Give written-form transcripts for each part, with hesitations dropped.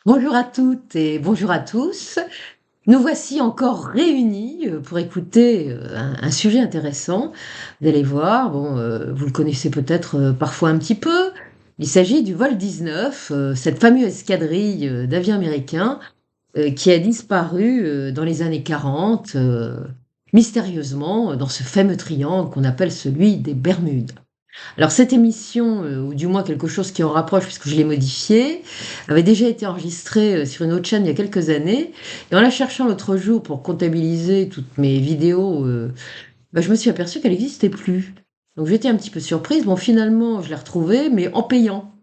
Bonjour à toutes et bonjour à tous. Nous voici encore réunis pour écouter un sujet intéressant. Vous allez voir, bon, vous le connaissez peut-être parfois un petit peu. Il s'agit du vol 19, cette fameuse escadrille d'avions américains qui a disparu dans les années 40, mystérieusement, dans ce fameux triangle qu'on appelle celui des Bermudes. Alors cette émission, ou du moins quelque chose qui en rapproche puisque je l'ai modifiée, avait déjà été enregistrée, sur une autre chaîne il y a quelques années et en la cherchant l'autre jour pour comptabiliser toutes mes vidéos, je me suis aperçue qu'elle n'existait plus. Donc j'étais un petit peu surprise. Bon finalement je l'ai retrouvée mais en payant.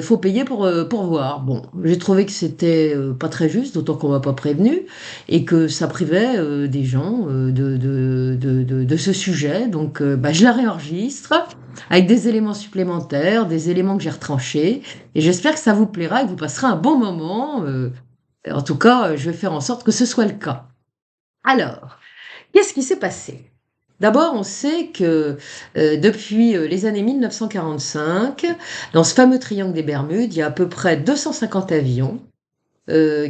Faut payer pour voir. Bon, j'ai trouvé que c'était, pas très juste, d'autant qu'on m'a pas prévenu et que ça privait, des gens, de ce sujet. Donc, je la réenregistre avec des éléments supplémentaires, des éléments que j'ai retranchés et j'espère que ça vous plaira et que vous passerez un bon moment, en tout cas, je vais faire en sorte que ce soit le cas. Alors, qu'est-ce qui s'est passé? D'abord, on sait que depuis les années 1945, dans ce fameux triangle des Bermudes, il y a à peu près 250 avions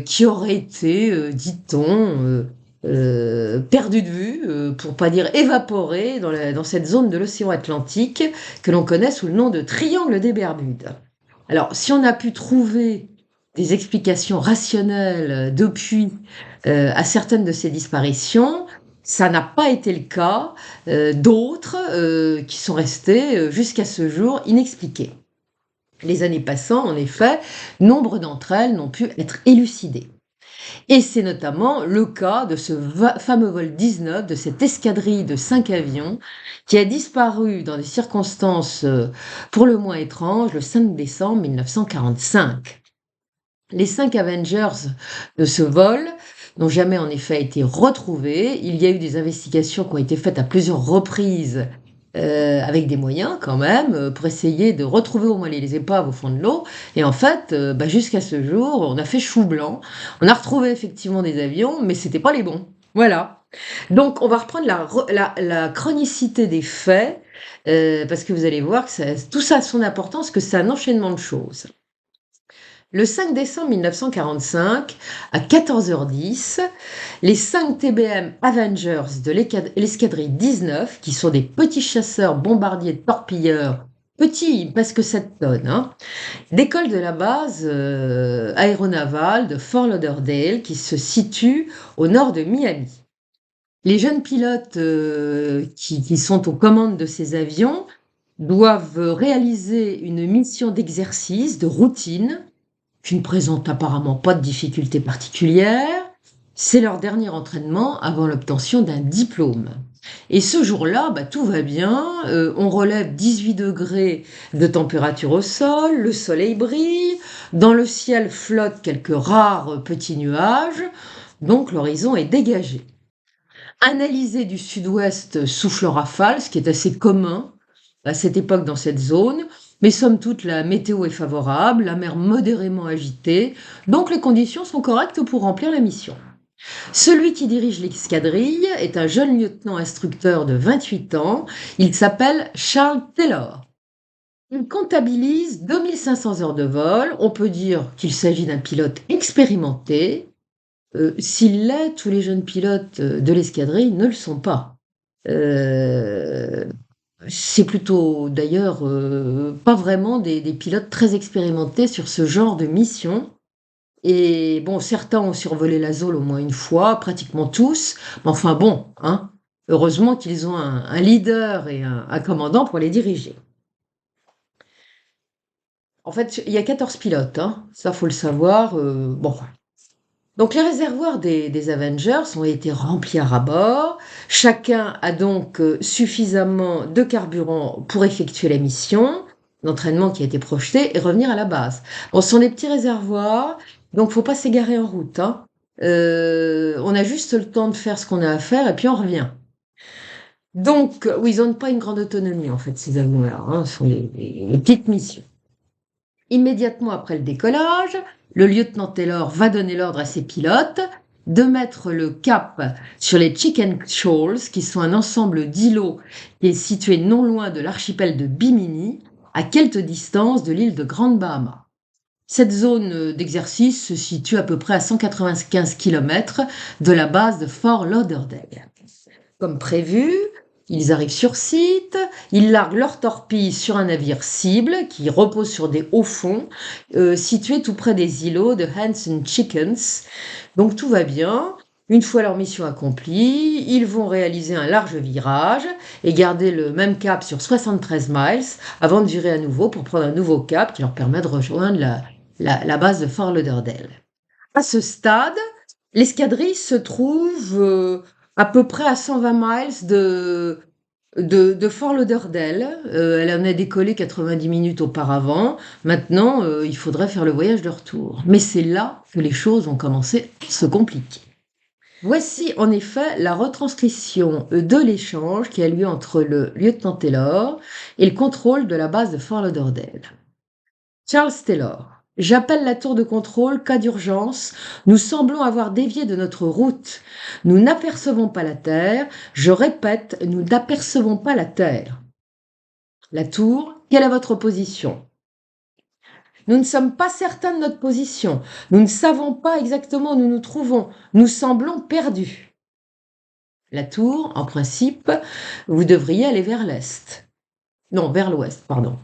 qui auraient été, dit-on, perdus de vue, pour pas dire évaporés, dans cette zone de l'océan Atlantique que l'on connaît sous le nom de triangle des Bermudes. Alors, si on a pu trouver des explications rationnelles depuis à certaines de ces disparitions, ça n'a pas été le cas d'autres qui sont restées jusqu'à ce jour inexpliquées. Les années passant, en effet, nombre d'entre elles n'ont pu être élucidées. Et c'est notamment le cas de ce fameux vol 19, de cette escadrille de 5 avions qui a disparu dans des circonstances pour le moins étranges le 5 décembre 1945. Les 5 Avengers de ce vol n'ont jamais en effet été retrouvés. Il y a eu des investigations qui ont été faites à plusieurs reprises avec des moyens quand même, pour essayer de retrouver au moins les épaves au fond de l'eau. Et en fait, jusqu'à ce jour, on a fait chou blanc. On a retrouvé effectivement des avions, mais c'était pas les bons. Voilà. Donc, on va reprendre la chronicité des faits, parce que vous allez voir que tout ça a son importance, que c'est un enchaînement de choses. Le 5 décembre 1945, à 14h10, les 5 TBM Avengers de l'escadrille 19, qui sont des petits chasseurs bombardiers torpilleurs, petits parce que 7 tonnes, décollent de la base aéronavale de Fort Lauderdale, qui se situe au nord de Miami. Les jeunes pilotes qui sont aux commandes de ces avions doivent réaliser une mission d'exercice, de routine, qui ne présente apparemment pas de difficultés particulières. C'est leur dernier entraînement avant l'obtention d'un diplôme. Et ce jour-là, tout va bien, on relève 18 degrés de température au sol, le soleil brille, dans le ciel flottent quelques rares petits nuages, donc l'horizon est dégagé. Un alizé du sud-ouest souffle en rafale, ce qui est assez commun à cette époque dans cette zone, mais somme toute la météo est favorable, la mer modérément agitée, donc les conditions sont correctes pour remplir la mission. Celui qui dirige l'escadrille est un jeune lieutenant instructeur de 28 ans, il s'appelle Charles Taylor. Il comptabilise 2500 heures de vol, on peut dire qu'il s'agit d'un pilote expérimenté. S'il l'est, tous les jeunes pilotes de l'escadrille ne le sont pas. C'est plutôt d'ailleurs pas vraiment des pilotes très expérimentés sur ce genre de mission. Et bon, certains ont survolé la zone au moins une fois, pratiquement tous. Mais enfin bon, heureusement qu'ils ont un leader et un commandant pour les diriger. En fait, il y a 14 pilotes, ça faut le savoir. Bon, donc les réservoirs des Avengers ont été remplis à ras-bord. Chacun a donc suffisamment de carburant pour effectuer la mission d'entraînement qui a été projetée et revenir à la base. Bon, ce sont des petits réservoirs, donc faut pas s'égarer en route. On a juste le temps de faire ce qu'on a à faire et puis on revient. Donc, oui, ils n'ont pas une grande autonomie en fait, ces avions-là. Ce sont les petites missions. Immédiatement après le décollage, le lieutenant Taylor va donner l'ordre à ses pilotes de mettre le cap sur les Chicken Shoals, qui sont un ensemble d'îlots qui est situé non loin de l'archipel de Bimini, à quelques distances de l'île de Grande Bahama. Cette zone d'exercice se situe à peu près à 195 km de la base de Fort Lauderdale. Comme prévu, ils arrivent sur site, ils larguent leur torpille sur un navire cible qui repose sur des hauts fonds situés tout près des îlots de Hens and Chickens. Donc tout va bien. Une fois leur mission accomplie, ils vont réaliser un large virage et garder le même cap sur 73 miles avant de virer à nouveau pour prendre un nouveau cap qui leur permet de rejoindre la base de Fort Lauderdale. À ce stade, l'escadrille se trouve à peu près à 120 miles de Fort Lauderdale. Elle en a décollé 90 minutes auparavant. Maintenant, il faudrait faire le voyage de retour. Mais c'est là que les choses ont commencé à se compliquer. Voici en effet la retranscription de l'échange qui a lieu entre le lieutenant Taylor et le contrôle de la base de Fort Lauderdale. Charles Taylor. J'appelle la tour de contrôle, cas d'urgence. Nous semblons avoir dévié de notre route. Nous n'apercevons pas la Terre. Je répète, nous n'apercevons pas la Terre. La tour, quelle est votre position? Nous ne sommes pas certains de notre position. Nous ne savons pas exactement où nous nous trouvons. Nous semblons perdus. La tour, en principe, vous devriez aller vers l'est. Non, vers l'ouest, pardon.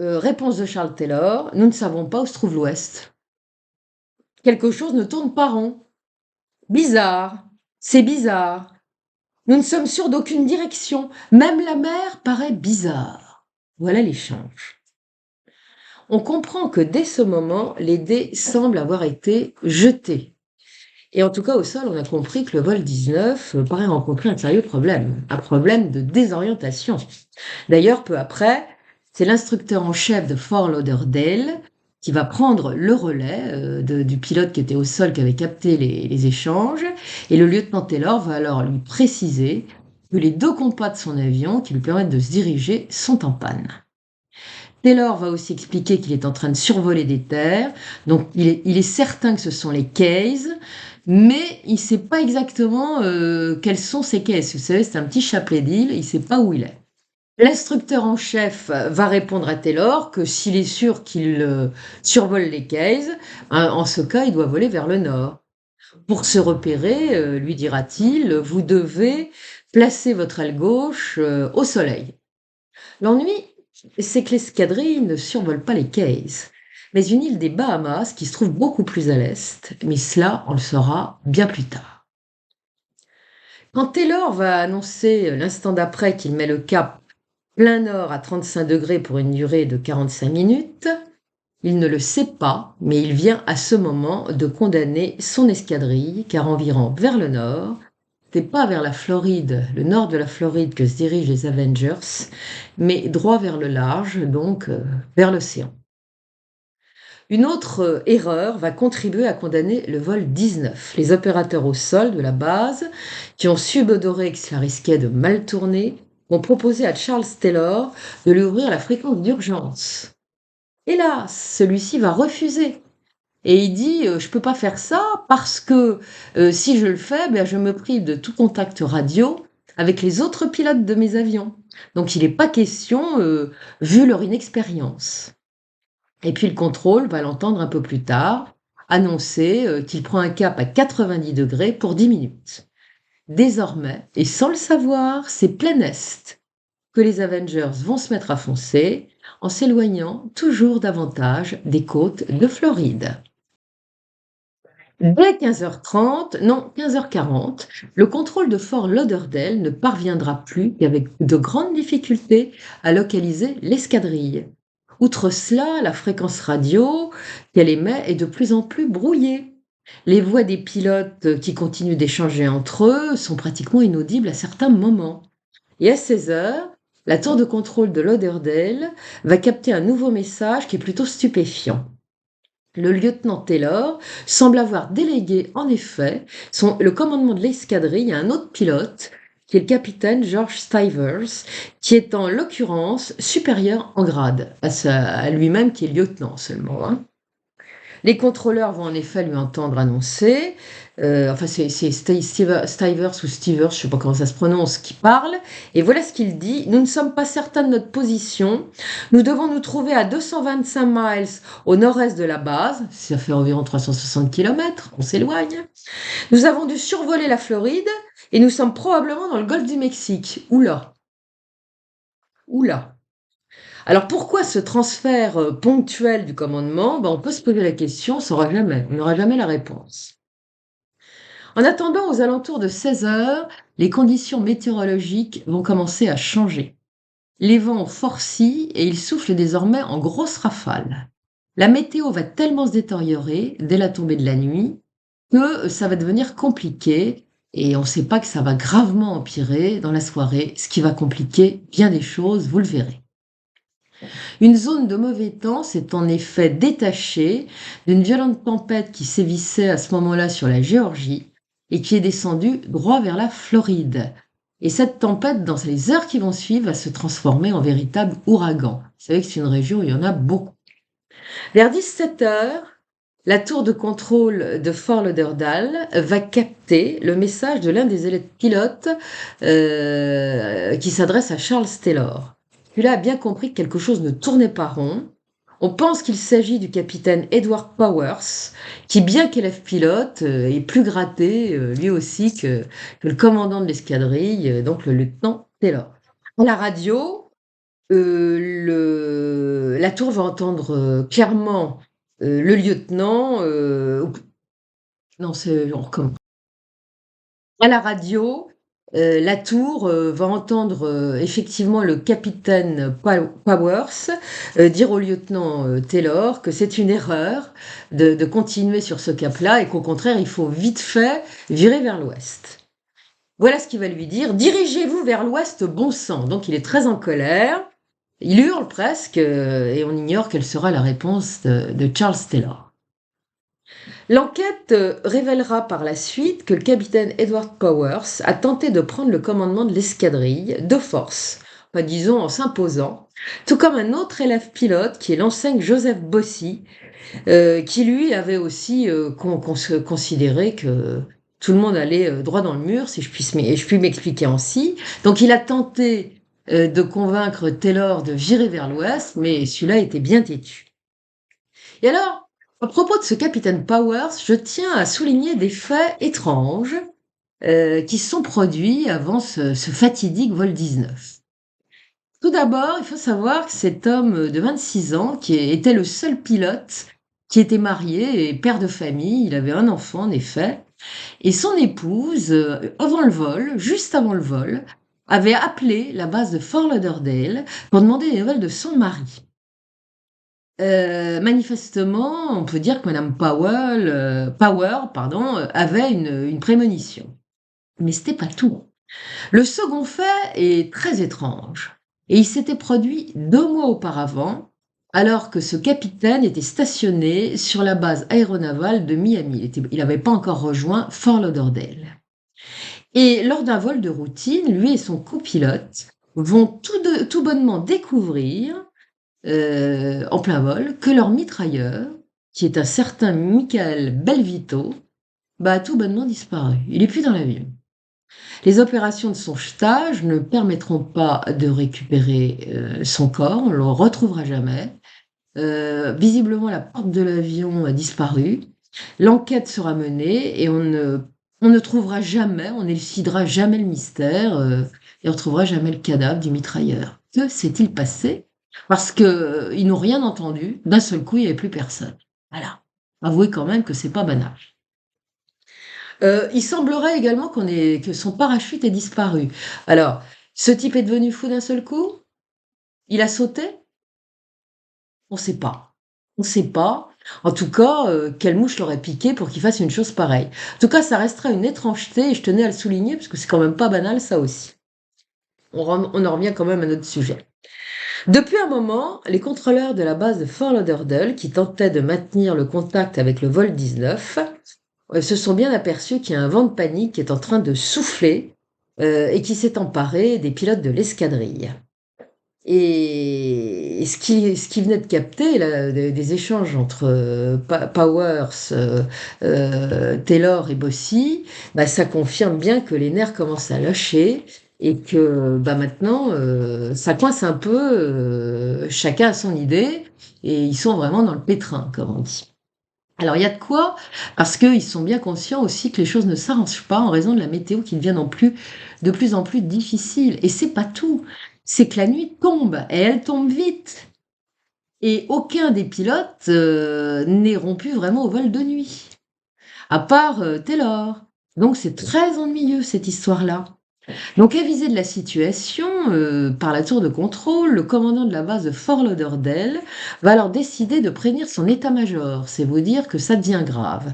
Réponse de Charles Taylor, nous ne savons pas où se trouve l'ouest. Quelque chose ne tourne pas rond. Bizarre, c'est bizarre. Nous ne sommes sûrs d'aucune direction. Même la mer paraît bizarre. Voilà l'échange. On comprend que dès ce moment, les dés semblent avoir été jetés. Et en tout cas, au sol, on a compris que le vol 19 paraît rencontrer un sérieux problème, un problème de désorientation. D'ailleurs, peu après, c'est l'instructeur en chef de Fort Lauderdale qui va prendre le relais du pilote qui était au sol, qui avait capté les échanges, et le lieutenant Taylor va alors lui préciser que les deux compas de son avion qui lui permettent de se diriger sont en panne. Taylor va aussi expliquer qu'il est en train de survoler des terres, donc il est certain que ce sont les Keys, mais il ne sait pas exactement quels sont ces Keys. Vous savez, c'est un petit chapelet d'îles, il ne sait pas où il est. L'instructeur en chef va répondre à Taylor que s'il est sûr qu'il survole les Keys, en ce cas, il doit voler vers le nord. Pour se repérer, lui dira-t-il, vous devez placer votre aile gauche au soleil. L'ennui, c'est que l'escadrille ne survole pas les Keys, mais une île des Bahamas qui se trouve beaucoup plus à l'est, mais cela, on le saura bien plus tard. Quand Taylor va annoncer l'instant d'après qu'il met le cap plein nord à 35 degrés pour une durée de 45 minutes, il ne le sait pas, mais il vient à ce moment de condamner son escadrille, car environ vers le nord, c'est pas vers la Floride, le nord de la Floride que se dirigent les Avengers, mais droit vers le large, donc vers l'océan. Une autre erreur va contribuer à condamner le vol 19. Les opérateurs au sol de la base, qui ont subodoré que cela risquait de mal tourner, ont proposé à Charles Taylor de lui ouvrir la fréquence d'urgence. Hélas, celui-ci va refuser. Et il dit, je ne peux pas faire ça parce que si je le fais, je me prive de tout contact radio avec les autres pilotes de mes avions. Donc il n'est pas question, vu leur inexpérience. Et puis le contrôle va l'entendre un peu plus tard, annoncer qu'il prend un cap à 90 degrés pour 10 minutes. Désormais, et sans le savoir, c'est plein est que les Avengers vont se mettre à foncer en s'éloignant toujours davantage des côtes de Floride. Dès 15h30, non 15h40, le contrôle de Fort Lauderdale ne parviendra plus qu'avec de grandes difficultés à localiser l'escadrille. Outre cela, la fréquence radio qu'elle émet est de plus en plus brouillée. Les voix des pilotes qui continuent d'échanger entre eux sont pratiquement inaudibles à certains moments. Et à 16h, la tour de contrôle de Lauderdale va capter un nouveau message qui est plutôt stupéfiant. Le lieutenant Taylor semble avoir délégué en effet le commandement de l'escadrille à un autre pilote, qui est le capitaine George Stivers, qui est en l'occurrence supérieur en grade à lui-même qui est lieutenant seulement. Les contrôleurs vont en effet lui entendre annoncer, enfin c'est Stivers ou Stevers, je ne sais pas comment ça se prononce, qui parle, et voilà ce qu'il dit: «Nous ne sommes pas certains de notre position. Nous devons nous trouver à 225 miles au nord-est de la base, ça fait environ 360 kilomètres, on s'éloigne. Nous avons dû survoler la Floride et nous sommes probablement dans le golfe du Mexique.» Oula, oula. Alors pourquoi ce transfert ponctuel du commandement? Ben, on peut se poser la question, on n'aura jamais la réponse. En attendant, aux alentours de 16 heures, les conditions météorologiques vont commencer à changer. Les vents ont forci et il souffle désormais en grosses rafales. La météo va tellement se détériorer dès la tombée de la nuit que ça va devenir compliqué et on ne sait pas que ça va gravement empirer dans la soirée, ce qui va compliquer bien des choses, vous le verrez. Une zone de mauvais temps s'est en effet détachée d'une violente tempête qui sévissait à ce moment-là sur la Géorgie et qui est descendue droit vers la Floride. Et cette tempête, dans les heures qui vont suivre, va se transformer en véritable ouragan. Vous savez que c'est une région où il y en a beaucoup. Vers 17 heures, la tour de contrôle de Fort Lauderdale va capter le message de l'un des pilotes qui s'adresse à Charles Taylor. Celui-là a bien compris que quelque chose ne tournait pas rond. On pense qu'il s'agit du capitaine Edward Powers, qui, bien qu'élève pilote, est plus gratté, lui aussi, que le commandant de l'escadrille, donc le lieutenant Taylor. À la radio, la tour va entendre clairement le lieutenant. Non, on recommence. À la radio, la tour va entendre effectivement le capitaine Powers dire au lieutenant Taylor que c'est une erreur de continuer sur ce cap-là et qu'au contraire, il faut vite fait virer vers l'ouest. Voilà ce qu'il va lui dire: «Dirigez-vous vers l'ouest, bon sang.» Donc il est très en colère, il hurle presque et on ignore quelle sera la réponse de Charles Taylor. L'enquête révélera par la suite que le capitaine Edward Powers a tenté de prendre le commandement de l'escadrille de force, enfin, disons en s'imposant, tout comme un autre élève pilote qui est l'enseigne Joseph Bossy, qui lui avait aussi considéré que tout le monde allait droit dans le mur, si je puis m'expliquer ainsi. Donc il a tenté de convaincre Taylor de virer vers l'ouest, mais celui-là était bien têtu. Et alors, à propos de ce capitaine Powers, je tiens à souligner des faits étranges qui se sont produits avant ce fatidique vol 19. Tout d'abord, il faut savoir que cet homme de 26 ans, qui était le seul pilote qui était marié et père de famille, il avait un enfant en effet, et son épouse, avant le vol, juste avant le vol, avait appelé la base de Fort Lauderdale pour demander des nouvelles de son mari. Manifestement, on peut dire que Madame Power, avait une prémonition. Mais c'était pas tout. Le second fait est très étrange et il s'était produit 2 mois auparavant, alors que ce capitaine était stationné sur la base aéronavale de Miami. Il n'avait pas encore rejoint Fort Lauderdale. Et lors d'un vol de routine, lui et son copilote vont tout bonnement découvrir en plein vol, que leur mitrailleur, qui est un certain Michael Belvito, a tout bonnement disparu. Il n'est plus dans l'avion. Les opérations de sauvetage ne permettront pas de récupérer son corps, on ne le retrouvera jamais. Visiblement, la porte de l'avion a disparu. L'enquête sera menée et on ne trouvera jamais, on n'élucidera jamais le mystère et on ne retrouvera jamais le cadavre du mitrailleur. Que s'est-il passé? Parce qu'ils n'ont rien entendu, d'un seul coup, il n'y avait plus personne. Voilà. Avouez quand même que c'est pas banal. Il semblerait également que son parachute ait disparu. Alors, ce type est devenu fou d'un seul coup? Il a sauté? On ne sait pas. On ne sait pas. En tout cas, quelle mouche l'aurait piqué pour qu'il fasse une chose pareille. En tout cas, ça restera une étrangeté et je tenais à le souligner parce que c'est quand même pas banal ça aussi. On en revient quand même à notre sujet. Depuis un moment, les contrôleurs de la base de Fort Lauderdale, qui tentaient de maintenir le contact avec le vol 19, se sont bien aperçus qu'il y a un vent de panique qui est en train de souffler et qui s'est emparé des pilotes de l'escadrille. Et ce qui venait de capter, là, des échanges entre Powers, Taylor et Bossy, bah, ça confirme bien que les nerfs commencent à lâcher et que bah, maintenant, ça coince un peu, chacun a son idée et ils sont vraiment dans le pétrin, comme on dit. Alors il y a de quoi, parce qu'ils sont bien conscients aussi que les choses ne s'arrangent pas en raison de la météo qui devient de plus en plus difficile. Et c'est pas tout, c'est que la nuit tombe, et elle tombe vite. Et aucun des pilotes n'est rompu vraiment au vol de nuit, à part Taylor. Donc c'est très ennuyeux cette histoire-là. Donc, avisé de la situation par la tour de contrôle, le commandant de la base de Fort Lauderdale va alors décider de prévenir son état-major. C'est vous dire que ça devient grave.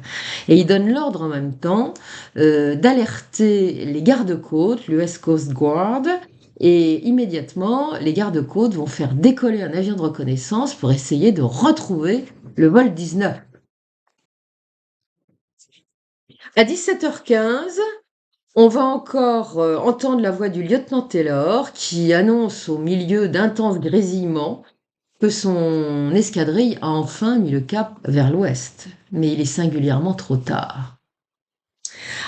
Et il donne l'ordre en même temps d'alerter les gardes-côtes, l'US Coast Guard, et immédiatement, les gardes-côtes vont faire décoller un avion de reconnaissance pour essayer de retrouver le vol 19. À 17h15, on va encore entendre la voix du lieutenant Taylor qui annonce au milieu d'intenses grésillements que son escadrille a enfin mis le cap vers l'ouest. Mais il est singulièrement trop tard.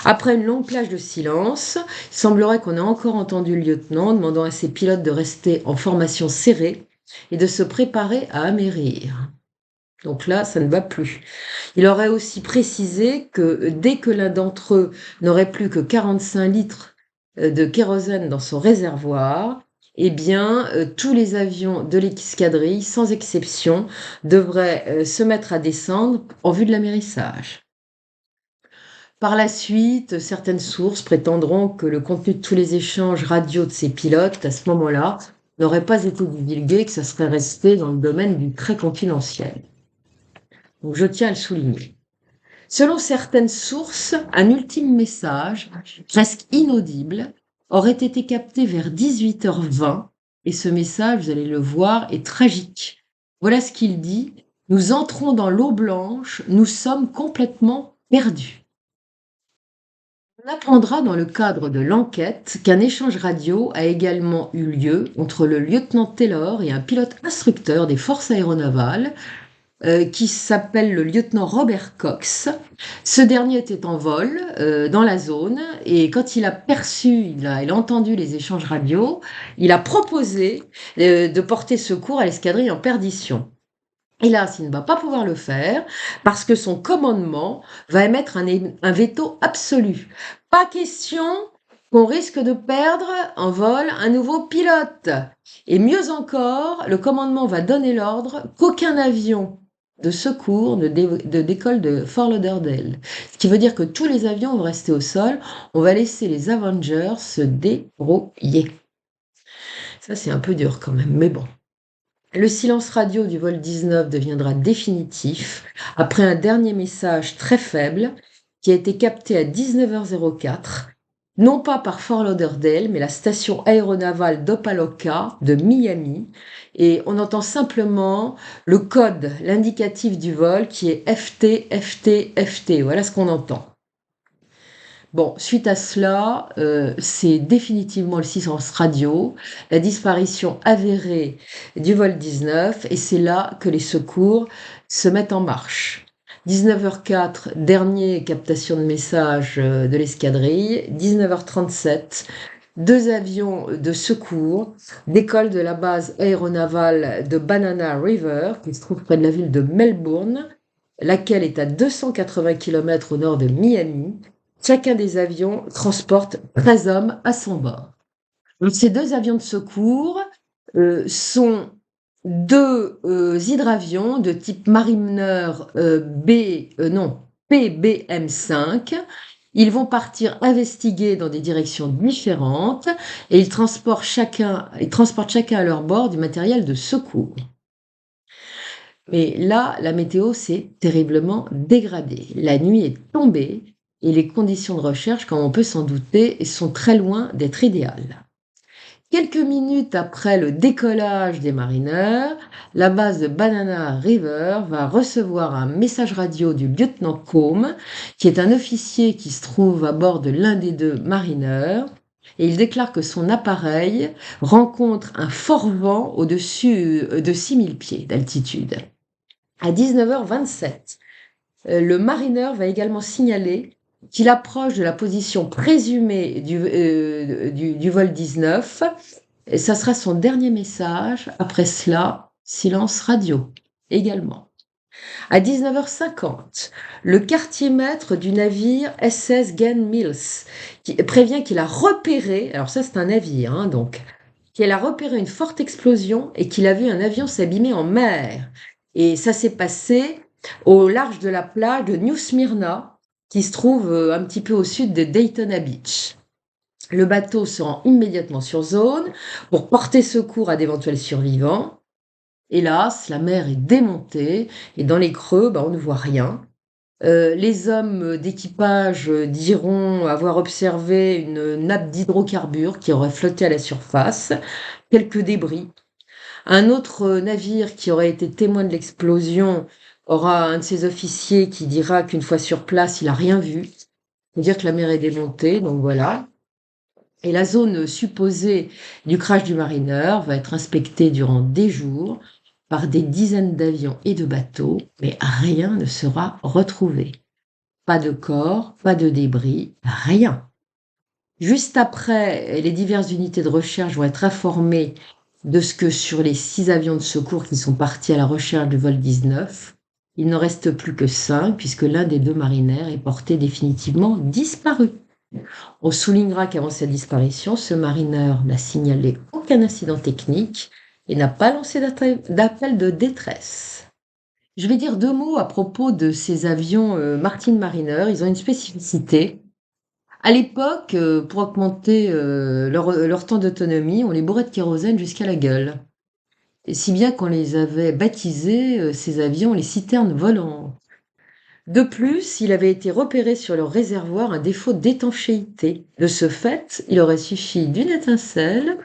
Après une longue plage de silence, il semblerait qu'on ait encore entendu le lieutenant demandant à ses pilotes de rester en formation serrée et de se préparer à amérir. Donc là, ça ne va plus. Il aurait aussi précisé que dès que l'un d'entre eux n'aurait plus que 45 litres de kérosène dans son réservoir, eh bien, tous les avions de l'escadrille, sans exception, devraient se mettre à descendre en vue de l'amérissage. Par la suite, certaines sources prétendront que le contenu de tous les échanges radio de ces pilotes, à ce moment-là, n'aurait pas été divulgué, que ça serait resté dans le domaine du très confidentiel. Donc, je tiens à le souligner. Selon certaines sources, un ultime message, presque inaudible, aurait été capté vers 18h20, et ce message, vous allez le voir, est tragique. Voilà ce qu'il dit: nous entrons dans l'eau blanche, nous sommes complètement perdus. On apprendra dans le cadre de l'enquête qu'un échange radio a également eu lieu entre le lieutenant Taylor et un pilote instructeur des forces aéronavales, qui s'appelle le lieutenant Robert Cox. Ce dernier était en vol dans la zone et quand il a entendu les échanges radio, il a proposé de porter secours à l'escadrille en perdition. Hélas, il ne va pas pouvoir le faire parce que son commandement va émettre un veto absolu. Pas question qu'on risque de perdre en vol un nouveau pilote. Et mieux encore, le commandement va donner l'ordre qu'aucun avion de secours ne décolle de Fort Lauderdale. Ce qui veut dire que tous les avions vont rester au sol. On va laisser les Avengers se débrouiller. Ça, c'est un peu dur quand même, mais bon. Le silence radio du vol 19 deviendra définitif après un dernier message très faible qui a été capté à 19h04, non pas par Fort Lauderdale, mais la station aéronavale d'Opa-locka de Miami. Et on entend simplement le code, l'indicatif du vol qui est FT, FT, FT. Voilà ce qu'on entend. Bon, suite à cela, c'est définitivement le silence radio, la disparition avérée du vol 19, et c'est là que les secours se mettent en marche. 19h04, dernière captation de message de l'escadrille. 19h37, deux avions de secours décollent de la base aéronavale de Banana River, qui se trouve près de la ville de Melbourne, laquelle est à 280 km au nord de Miami. Chacun des avions transporte 13 hommes à son bord. Donc, ces deux avions de secours sont deux hydravions de type Mariner PBM5. Ils vont partir investiguer dans des directions différentes et ils transportent chacun à leur bord du matériel de secours. Mais là, la météo s'est terriblement dégradée. La nuit est tombée et les conditions de recherche, comme on peut s'en douter, sont très loin d'être idéales. Quelques minutes après le décollage des marineurs, la base de Banana River va recevoir un message radio du lieutenant Combe, qui est un officier qui se trouve à bord de l'un des deux marineurs, et il déclare que son appareil rencontre un fort vent au-dessus de 6000 pieds d'altitude. À 19h27, le Mariner va également signaler qu'il approche de la position présumée du vol 19. Et ça sera son dernier message. Après cela, silence radio également. À 19h50, le quartier-maître du navire SS Gen Mills qui prévient qu'il a repéré, alors ça c'est un navire, hein, donc, qu'il a repéré une forte explosion et qu'il a vu un avion s'abîmer en mer. Et ça s'est passé au large de la plage de New Smyrna, qui se trouve un petit peu au sud de Daytona Beach. Le bateau se rend immédiatement sur zone pour porter secours à d'éventuels survivants. Hélas, la mer est démontée et dans les creux, on ne voit rien. Les hommes d'équipage diront avoir observé une nappe d'hydrocarbures qui aurait flotté à la surface, quelques débris. Un autre navire qui aurait été témoin de l'explosion aura un de ses officiers qui dira qu'une fois sur place, il n'a rien vu. Il faut dire que la mer est démontée, donc voilà. Et la zone supposée du crash du Mariner va être inspectée durant des jours par des dizaines d'avions et de bateaux, mais rien ne sera retrouvé. Pas de corps, pas de débris, rien. Juste après, les diverses unités de recherche vont être informées de ce que sur les 6 avions de secours qui sont partis à la recherche du vol 19, il n'en reste plus que 5, puisque l'un des 2 marinaires est porté définitivement disparu. On soulignera qu'avant sa disparition, ce marineur n'a signalé aucun incident technique et n'a pas lancé d'appel de détresse. Je vais dire 2 mots à propos de ces avions Martin Mariner. Ils ont une spécificité. À l'époque, pour augmenter leur temps d'autonomie, on les bourrait de kérosène jusqu'à la gueule. Et si bien qu'on les avait baptisés, ces avions, les citernes volantes. De plus, il avait été repéré sur leur réservoir un défaut d'étanchéité. De ce fait, il aurait suffi d'une étincelle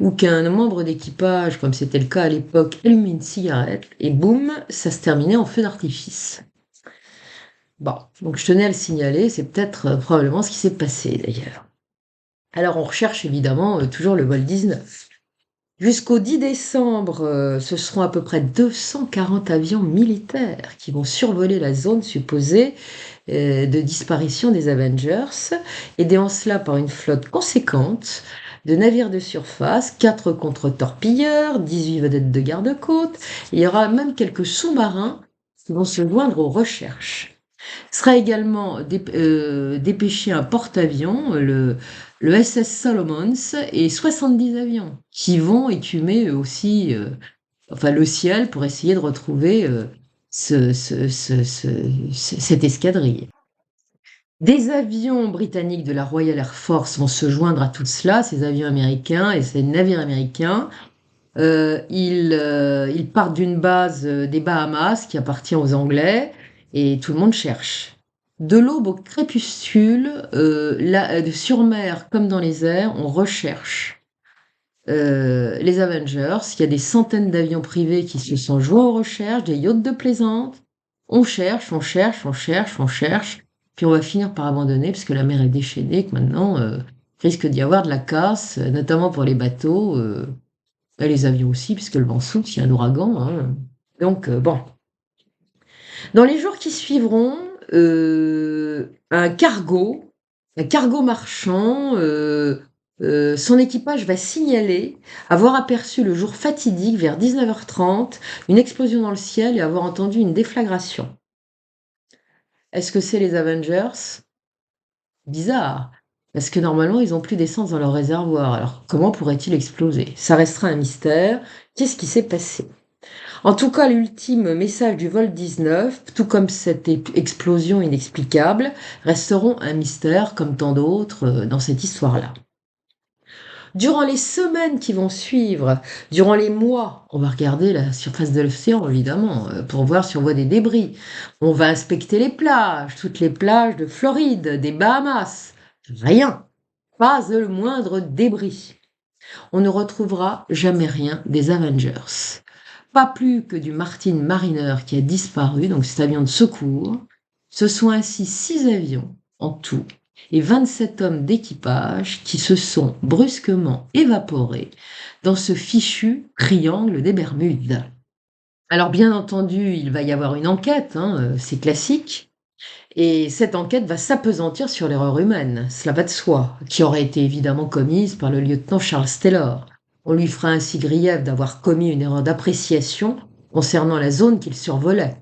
ou qu'un membre d'équipage, comme c'était le cas à l'époque, allume une cigarette et boum, ça se terminait en feu d'artifice. Bon, donc je tenais à le signaler, c'est peut-être probablement ce qui s'est passé d'ailleurs. Alors on recherche évidemment toujours le vol 19. Jusqu'au 10 décembre, ce seront à peu près 240 avions militaires qui vont survoler la zone supposée de disparition des Avengers, aidés en cela par une flotte conséquente de navires de surface, 4 contre-torpilleurs, 18 vedettes de garde-côte. Il y aura même quelques sous-marins qui vont se joindre aux recherches. Sera également dépêché un porte-avions, le SS Solomons, et 70 avions qui vont écumer aussi le ciel pour essayer de retrouver cette escadrille. Des avions britanniques de la Royal Air Force vont se joindre à tout cela, ces avions américains et ces navires américains. Ils partent d'une base des Bahamas qui appartient aux Anglais et tout le monde cherche. De l'aube au crépuscule, sur mer comme dans les airs, on recherche les Avengers. Il y a des centaines d'avions privés qui se sont joints aux recherches, des yachts de plaisance. On cherche, on cherche, on cherche, on cherche. Puis on va finir par abandonner parce que la mer est déchaînée, que maintenant, risque d'y avoir de la casse, notamment pour les bateaux. Et les avions aussi, puisque le vent souffle, il y a un ouragan. Hein. Donc, bon. Dans les jours qui suivront, un cargo marchand, son équipage va signaler avoir aperçu le jour fatidique, vers 19h30, une explosion dans le ciel et avoir entendu une déflagration. Est-ce que c'est les Avengers ? Bizarre, parce que normalement, ils n'ont plus d'essence dans leur réservoir. Alors, comment pourrait-il exploser ? Ça restera un mystère. Qu'est-ce qui s'est passé ? En tout cas, l'ultime message du vol 19, tout comme cette explosion inexplicable, resteront un mystère comme tant d'autres dans cette histoire-là. Durant les semaines qui vont suivre, durant les mois, on va regarder la surface de l'océan, évidemment, pour voir si on voit des débris. On va inspecter les plages, toutes les plages de Floride, des Bahamas. Rien, pas le moindre débris. On ne retrouvera jamais rien des Avengers. Pas plus que du Martin Mariner qui a disparu, donc cet avion de secours. Ce sont ainsi 6 avions en tout et 27 hommes d'équipage qui se sont brusquement évaporés dans ce fichu triangle des Bermudes. Alors bien entendu, il va y avoir une enquête, hein, c'est classique, et cette enquête va s'appesantir sur l'erreur humaine, cela va de soi, qui aurait été évidemment commise par le lieutenant Charles Taylor. On lui fera ainsi grief d'avoir commis une erreur d'appréciation concernant la zone qu'il survolait.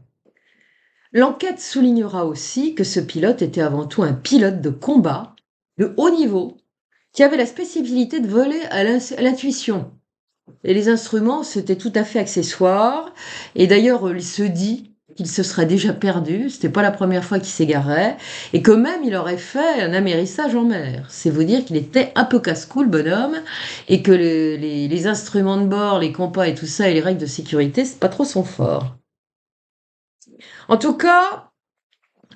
L'enquête soulignera aussi que ce pilote était avant tout un pilote de combat de haut niveau qui avait la spécificité de voler à l'intuition. Et les instruments, c'était tout à fait accessoire. Et d'ailleurs, il se dit qu'il se serait déjà perdu, c'était pas la première fois qu'il s'égarait, et que même il aurait fait un amérissage en mer. C'est vous dire qu'il était un peu casse-cou, le bonhomme, et que les instruments de bord, les compas et tout ça, et les règles de sécurité, c'est pas trop son fort. En tout cas,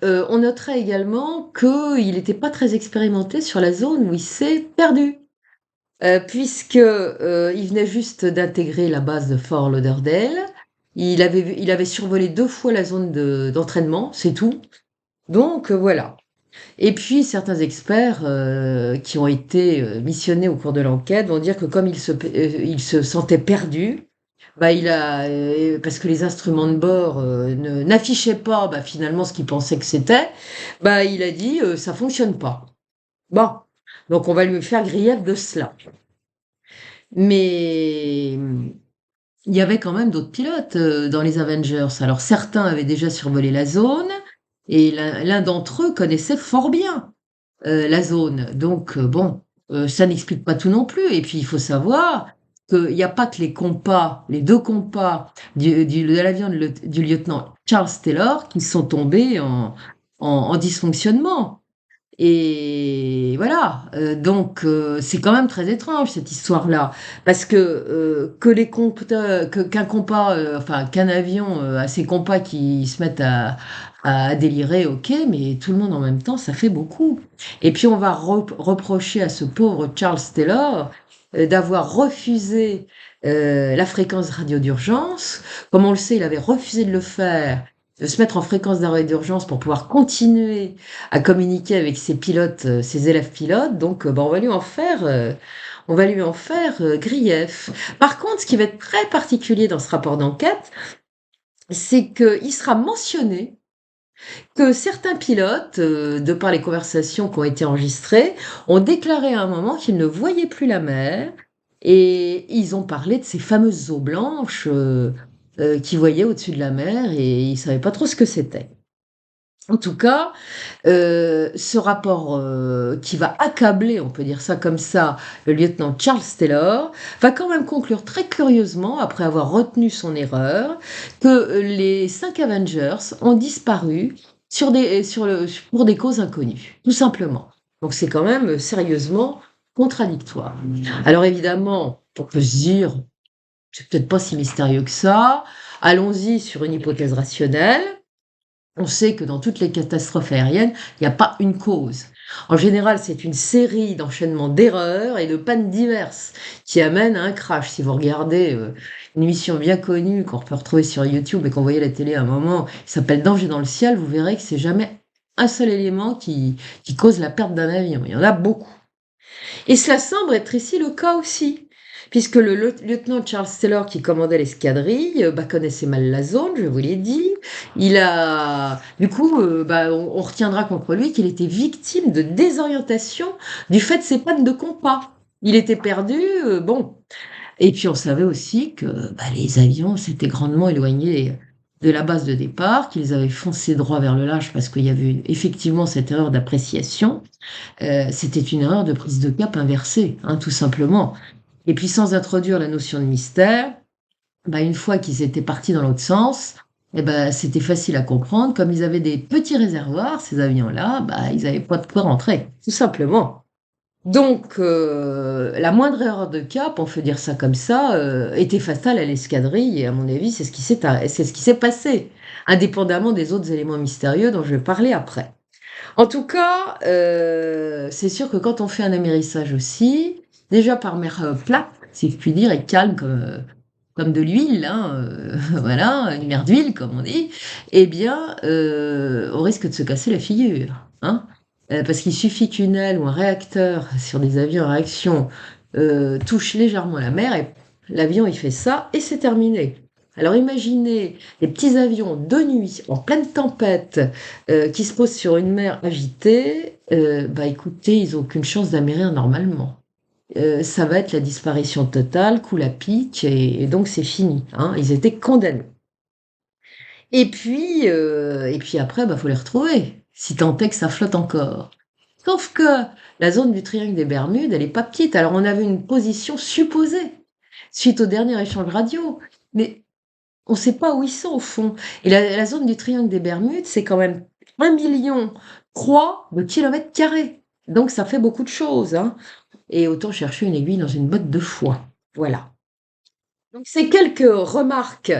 on noterait également qu'il n'était pas très expérimenté sur la zone où il s'est perdu, puisque, il venait juste d'intégrer la base de Fort Lauderdale. Il avait survolé 2 fois la zone d'entraînement, c'est tout. Donc, voilà. Et puis certains experts, qui ont été, missionnés au cours de l'enquête vont dire que comme il se sentait perdu, bah, parce que les instruments de bord, n'affichaient pas, bah, finalement ce qu'il pensait que c'était, bah, il a dit, «Ça fonctionne pas». Bon, donc on va lui faire grief de cela. Mais, il y avait quand même d'autres pilotes, dans les Avengers. Alors certains avaient déjà survolé la zone et l'un d'entre eux connaissait fort bien, la zone. Donc, bon, ça n'explique pas tout non plus. Et puis il faut savoir qu'il y a pas que les 2 compas de l'avion du lieutenant Charles Taylor qui sont tombés en dysfonctionnement. Et voilà, donc c'est quand même très étrange cette histoire-là. Parce que les compteurs qu'un compas, enfin qu'un avion, a ses compas qui se mettent à délirer, OK, mais tout le monde en même temps, ça fait beaucoup. Et puis on va reprocher à ce pauvre Charles Taylor, d'avoir refusé, la fréquence radio d'urgence. Comme on le sait, il avait refusé de le faire, de se mettre en fréquence d'arrêt d'urgence pour pouvoir continuer à communiquer avec ses pilotes, ses élèves pilotes. Donc, bah, on va lui en faire grief. Par contre, ce qui va être très particulier dans ce rapport d'enquête, c'est qu'il sera mentionné que certains pilotes, de par les conversations qui ont été enregistrées, ont déclaré à un moment qu'ils ne voyaient plus la mer et ils ont parlé de ces fameuses eaux blanches qu'ils voyaient au-dessus de la mer et ils ne savaient pas trop ce que c'était. En tout cas, ce rapport, qui va accabler, on peut dire ça comme ça, le lieutenant Charles Taylor, va quand même conclure très curieusement, après avoir retenu son erreur, que les 5 Avengers ont disparu pour des causes inconnues, tout simplement. Donc c'est quand même, sérieusement contradictoire. Alors évidemment, on peut se dire: «C'est peut-être pas si mystérieux que ça, allons-y sur une hypothèse rationnelle». On sait que dans toutes les catastrophes aériennes, il n'y a pas une cause. En général, c'est une série d'enchaînements d'erreurs et de pannes diverses qui amènent à un crash. Si vous regardez une émission bien connue qu'on peut retrouver sur YouTube et qu'on voyait à la télé à un moment, qui s'appelle Danger dans le ciel, vous verrez que c'est jamais un seul élément qui cause la perte d'un avion. Il y en a beaucoup. Et cela semble être ici le cas aussi, puisque le lieutenant Charles Taylor, qui commandait l'escadrille, bah, connaissait mal la zone, je vous l'ai dit. Du coup, bah, on retiendra contre lui qu'il était victime de désorientation du fait de ses pannes de compas. Il était perdu, bon. Et puis on savait aussi que bah, les avions s'étaient grandement éloignés de la base de départ, qu'ils avaient foncé droit vers le large parce qu'il y avait effectivement cette erreur d'appréciation. C'était une erreur de prise de cap inversée, hein, tout simplement. Et puis sans introduire la notion de mystère, bah, une fois qu'ils étaient partis dans l'autre sens, eh ben, c'était facile à comprendre. Comme ils avaient des petits réservoirs, ces avions-là, bah, ils n'avaient pas de quoi rentrer, tout simplement. Donc, la moindre erreur de cap, on peut dire ça comme ça, était fatale à l'escadrille et à mon avis, c'est ce qui s'est passé, indépendamment des autres éléments mystérieux dont je vais parler après. En tout cas, c'est sûr que quand on fait un amérissage aussi, déjà par mer, plate, si je puis dire, et calme comme de l'huile, hein, voilà, une mer d'huile comme on dit, eh bien, on risque de se casser la figure, hein. parce qu'il suffit qu'une aile ou un réacteur sur des avions en réaction touche légèrement la mer et l'avion il fait ça et c'est terminé. Alors imaginez des petits avions de nuit en pleine tempête qui se posent sur une mer agitée, bah écoutez, ils n'ont aucune chance d'amérir normalement. Ça va être la disparition totale, coup à pic, et donc c'est fini, hein, ils étaient condamnés. Et puis après, bah, faut les retrouver, si tant est que ça flotte encore. Sauf que la zone du triangle des Bermudes, elle est pas petite. Alors on avait une position supposée suite au dernier échange radio, mais on ne sait pas où ils sont au fond. Et la zone du triangle des Bermudes, c'est quand même 1,3 million de kilomètres carrés. Donc ça fait beaucoup de choses, hein. Et autant chercher une aiguille dans une botte de foin. Voilà. Donc ces quelques remarques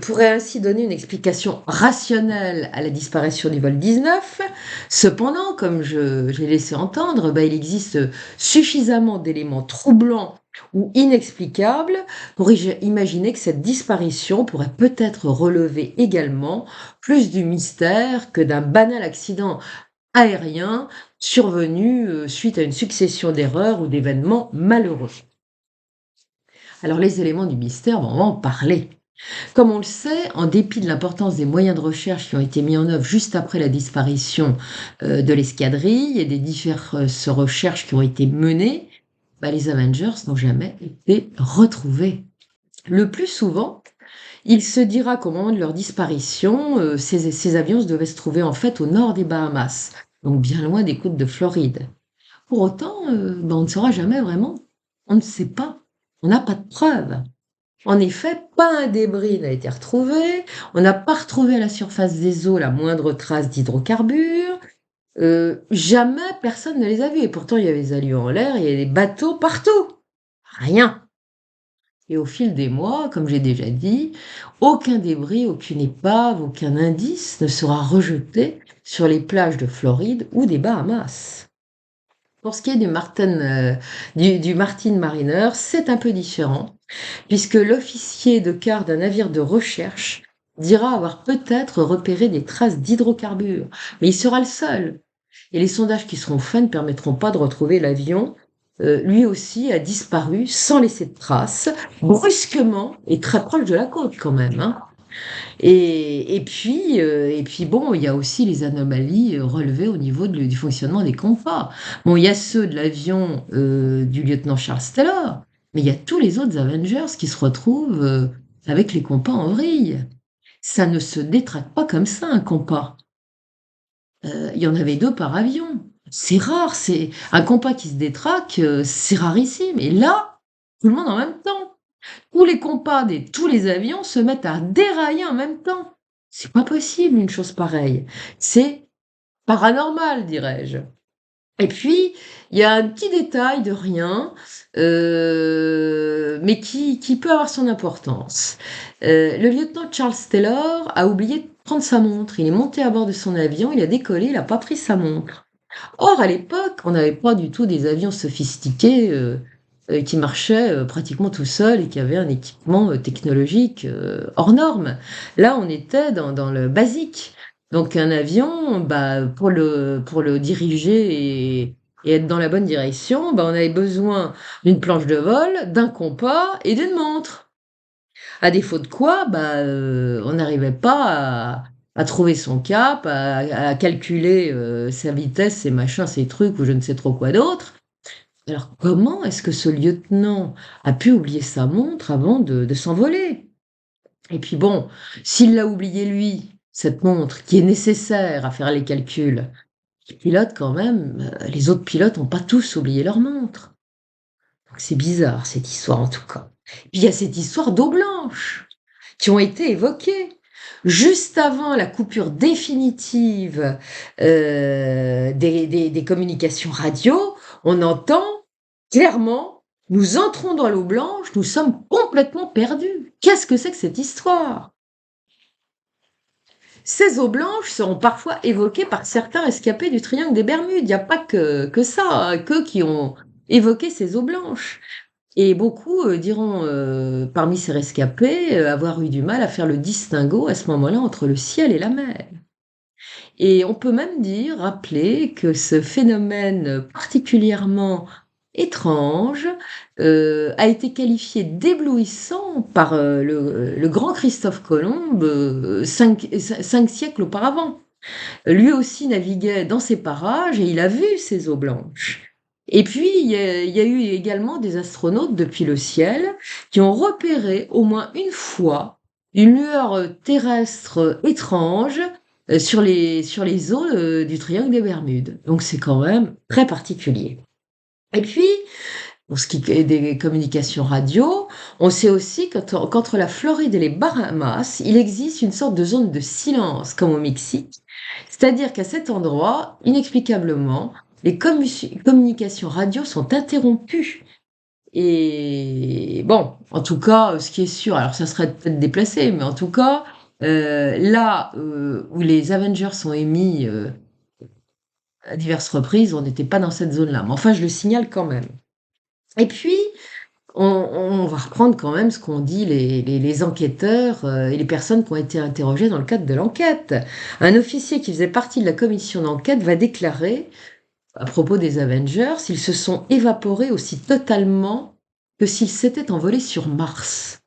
pourraient ainsi donner une explication rationnelle à la disparition du vol 19. Cependant, comme j'ai laissé entendre, bah, il existe suffisamment d'éléments troublants ou inexplicables pour imaginer que cette disparition pourrait peut-être relever également plus du mystère que d'un banal accident aérien survenu suite à une succession d'erreurs ou d'événements malheureux. Alors les éléments du mystère, bon, on va en parler. Comme on le sait, en dépit de l'importance des moyens de recherche qui ont été mis en œuvre juste après la disparition de l'escadrille et des diverses recherches qui ont été menées, bah, les Avengers n'ont jamais été retrouvés. Le plus souvent, il se dira qu'au moment de leur disparition, ces avions devaient se trouver en fait au nord des Bahamas, donc bien loin des côtes de Floride. Pour autant, bah, on ne saura jamais vraiment. On ne sait pas. On n'a pas de preuves. En effet, pas un débris n'a été retrouvé, on n'a pas retrouvé à la surface des eaux la moindre trace d'hydrocarbures, jamais personne ne les a vus et pourtant il y avait des avions en l'air, il y avait des bateaux partout. Rien. Et au fil des mois, comme j'ai déjà dit, aucun débris, aucune épave, aucun indice ne sera rejeté sur les plages de Floride ou des Bahamas. Pour ce qui est du Martin Mariner, c'est un peu différent, puisque l'officier de quart d'un navire de recherche dira avoir peut-être repéré des traces d'hydrocarbures, mais il sera le seul. Et les sondages qui seront faits ne permettront pas de retrouver l'avion. Lui aussi a disparu sans laisser de traces, brusquement et très proche de la côte quand même, hein. Et puis bon, il y a aussi les anomalies relevées au niveau du fonctionnement des compas. Bon, il y a ceux de l'avion du lieutenant Charles Taylor, mais il y a tous les autres Avengers qui se retrouvent avec les compas en vrille. Ça ne se détraque pas comme ça, un compas. Il y en avait 2 par avion. C'est rare, c'est un compas qui se détraque, c'est rarissime. Et là, tout le monde en même temps. Tous les compas de tous les avions se mettent à dérailler en même temps. C'est pas possible une chose pareille. C'est paranormal, dirais-je. Et puis, il y a un petit détail de rien, mais qui peut avoir son importance. Le lieutenant Charles Taylor a oublié de prendre sa montre. Il est monté à bord de son avion, il a décollé, il n'a pas pris sa montre. Or, à l'époque, on n'avait pas du tout des avions sophistiqués qui marchaient pratiquement tout seuls et qui avaient un équipement technologique hors norme. Là, on était dans le basique. Donc, un avion, bah, pour le diriger et être dans la bonne direction, bah, on avait besoin d'une planche de vol, d'un compas et d'une montre. À défaut de quoi, bah, on n'arrivait pas à trouver son cap, à calculer sa vitesse, ses machins, ses trucs ou je ne sais trop quoi d'autre. Alors comment est-ce que ce lieutenant a pu oublier sa montre avant de s'envoler? Et puis bon, s'il l'a oublié lui, cette montre qui est nécessaire à faire les calculs, les pilotes quand même, les autres pilotes n'ont pas tous oublié leur montre. Donc c'est bizarre cette histoire en tout cas. Puis il y a cette histoire d'eau blanche qui ont été évoquées. Juste avant la coupure définitive des communications radio, on entend clairement, nous entrons dans l'eau blanche, nous sommes complètement perdus. Qu'est-ce que c'est que cette histoire? Ces eaux blanches seront parfois évoquées par certains rescapés du triangle des Bermudes. Il n'y a pas que ça, hein, qu'eux qui ont évoqué ces eaux blanches. Et beaucoup diront, parmi ces rescapés, avoir eu du mal à faire le distinguo à ce moment-là entre le ciel et la mer. Et on peut même dire, rappeler que ce phénomène particulièrement étrange a été qualifié d'éblouissant par le grand Christophe Colomb 5 siècles auparavant. Lui aussi naviguait dans ces parages et il a vu ces eaux blanches. Et puis, il y a eu également des astronautes depuis le ciel qui ont repéré au moins une fois une lueur terrestre étrange sur les eaux du triangle des Bermudes. Donc c'est quand même très particulier. Et puis, pour ce qui est des communications radio, on sait aussi qu'entre la Floride et les Bahamas, il existe une sorte de zone de silence, comme au Mexique. C'est-à-dire qu'à cet endroit, inexplicablement, les communications radio sont interrompues. Et bon, en tout cas, ce qui est sûr, alors ça serait peut-être déplacé, mais en tout cas, là où les Avengers sont émis à diverses reprises, on n'était pas dans cette zone-là. Mais enfin, je le signale quand même. Et puis, on va reprendre quand même ce qu'ont dit les enquêteurs et les personnes qui ont été interrogées dans le cadre de l'enquête. Un officier qui faisait partie de la commission d'enquête va déclarer, à propos des Avengers, ils se sont évaporés aussi totalement que s'ils s'étaient envolés sur Mars.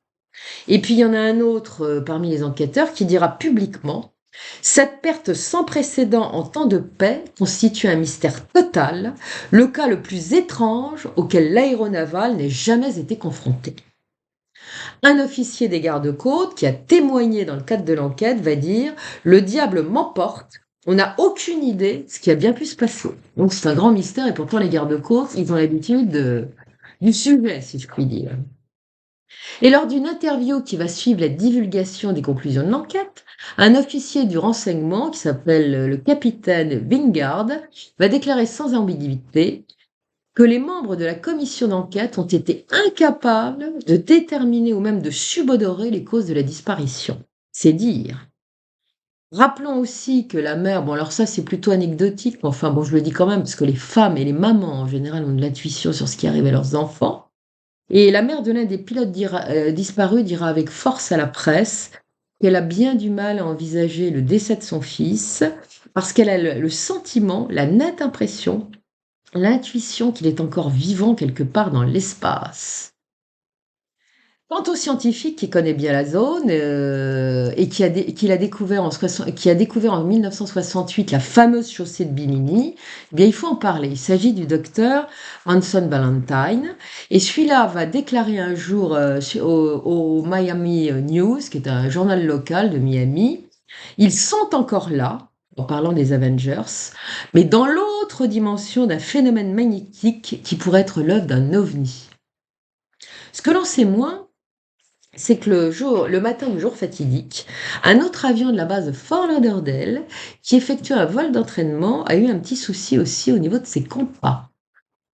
Et puis il y en a un autre parmi les enquêteurs qui dira publiquement: cette perte sans précédent en temps de paix constitue un mystère total, le cas le plus étrange auquel l'aéronaval n'ait jamais été confronté. Un officier des gardes-côtes qui a témoigné dans le cadre de l'enquête va dire: le diable m'emporte, on n'a aucune idée ce qui a bien pu se passer. Donc c'est un grand mystère et pourtant les gardes-côtes, ils ont l'habitude du sujet, si je puis dire. Et lors d'une interview qui va suivre la divulgation des conclusions de l'enquête, un officier du renseignement qui s'appelle le capitaine Wingard va déclarer sans ambiguïté que les membres de la commission d'enquête ont été incapables de déterminer ou même de subodorer les causes de la disparition. C'est dire. Rappelons aussi que la mère, bon alors ça c'est plutôt anecdotique, mais enfin bon je le dis quand même parce que les femmes et les mamans en général ont de l'intuition sur ce qui arrive à leurs enfants. Et la mère de l'un des pilotes disparus dira avec force à la presse qu'elle a bien du mal à envisager le décès de son fils parce qu'elle a le sentiment, la nette impression, l'intuition qu'il est encore vivant quelque part dans l'espace. Quant au scientifique qui connaît bien la zone et qui a découvert en 1968 la fameuse chaussée de Bimini, eh bien il faut en parler. Il s'agit du docteur Hanson Ballantyne et celui-là va déclarer un jour au Miami News, qui est un journal local de Miami, ils sont encore là, en parlant des Avengers, mais dans l'autre dimension d'un phénomène magnétique qui pourrait être l'œuvre d'un ovni. Ce que l'on sait moins, c'est que le matin du jour fatidique, un autre avion de la base de Fort Lauderdale, qui effectuait un vol d'entraînement, a eu un petit souci aussi au niveau de ses compas.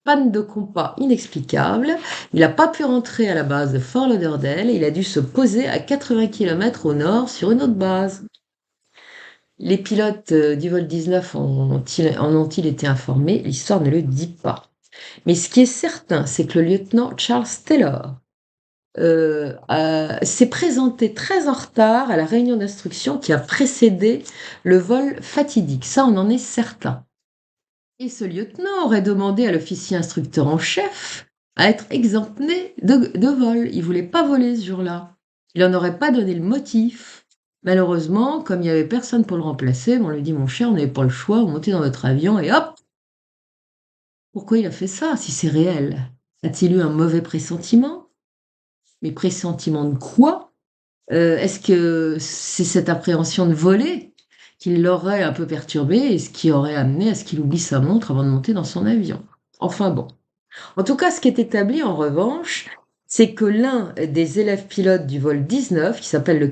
Panne de compas inexplicable, il n'a pas pu rentrer à la base de Fort Lauderdale et il a dû se poser à 80 km au nord sur une autre base. Les pilotes du vol 19 en ont-ils été informés? L'histoire ne le dit pas. Mais ce qui est certain, c'est que le lieutenant Charles Taylor s'est présenté très en retard à la réunion d'instruction qui a précédé le vol fatidique. Ça, on en est certain. Et ce lieutenant aurait demandé à l'officier instructeur en chef à être exempté de vol. Il voulait pas voler ce jour-là. Il n'en aurait pas donné le motif. Malheureusement, comme il n'y avait personne pour le remplacer, on lui dit: mon cher, on n'avait pas le choix, vous montez dans votre avion et hop. Pourquoi il a fait ça si c'est réel? A-t-il eu un mauvais pressentiment? Mais pressentiment de quoi? Est-ce que c'est cette appréhension de voler qui l'aurait un peu perturbé et ce qui aurait amené à ce qu'il oublie sa montre avant de monter dans son avion? Enfin bon. En tout cas, ce qui est établi en revanche, c'est que l'un des élèves pilotes du vol 19, qui s'appelle le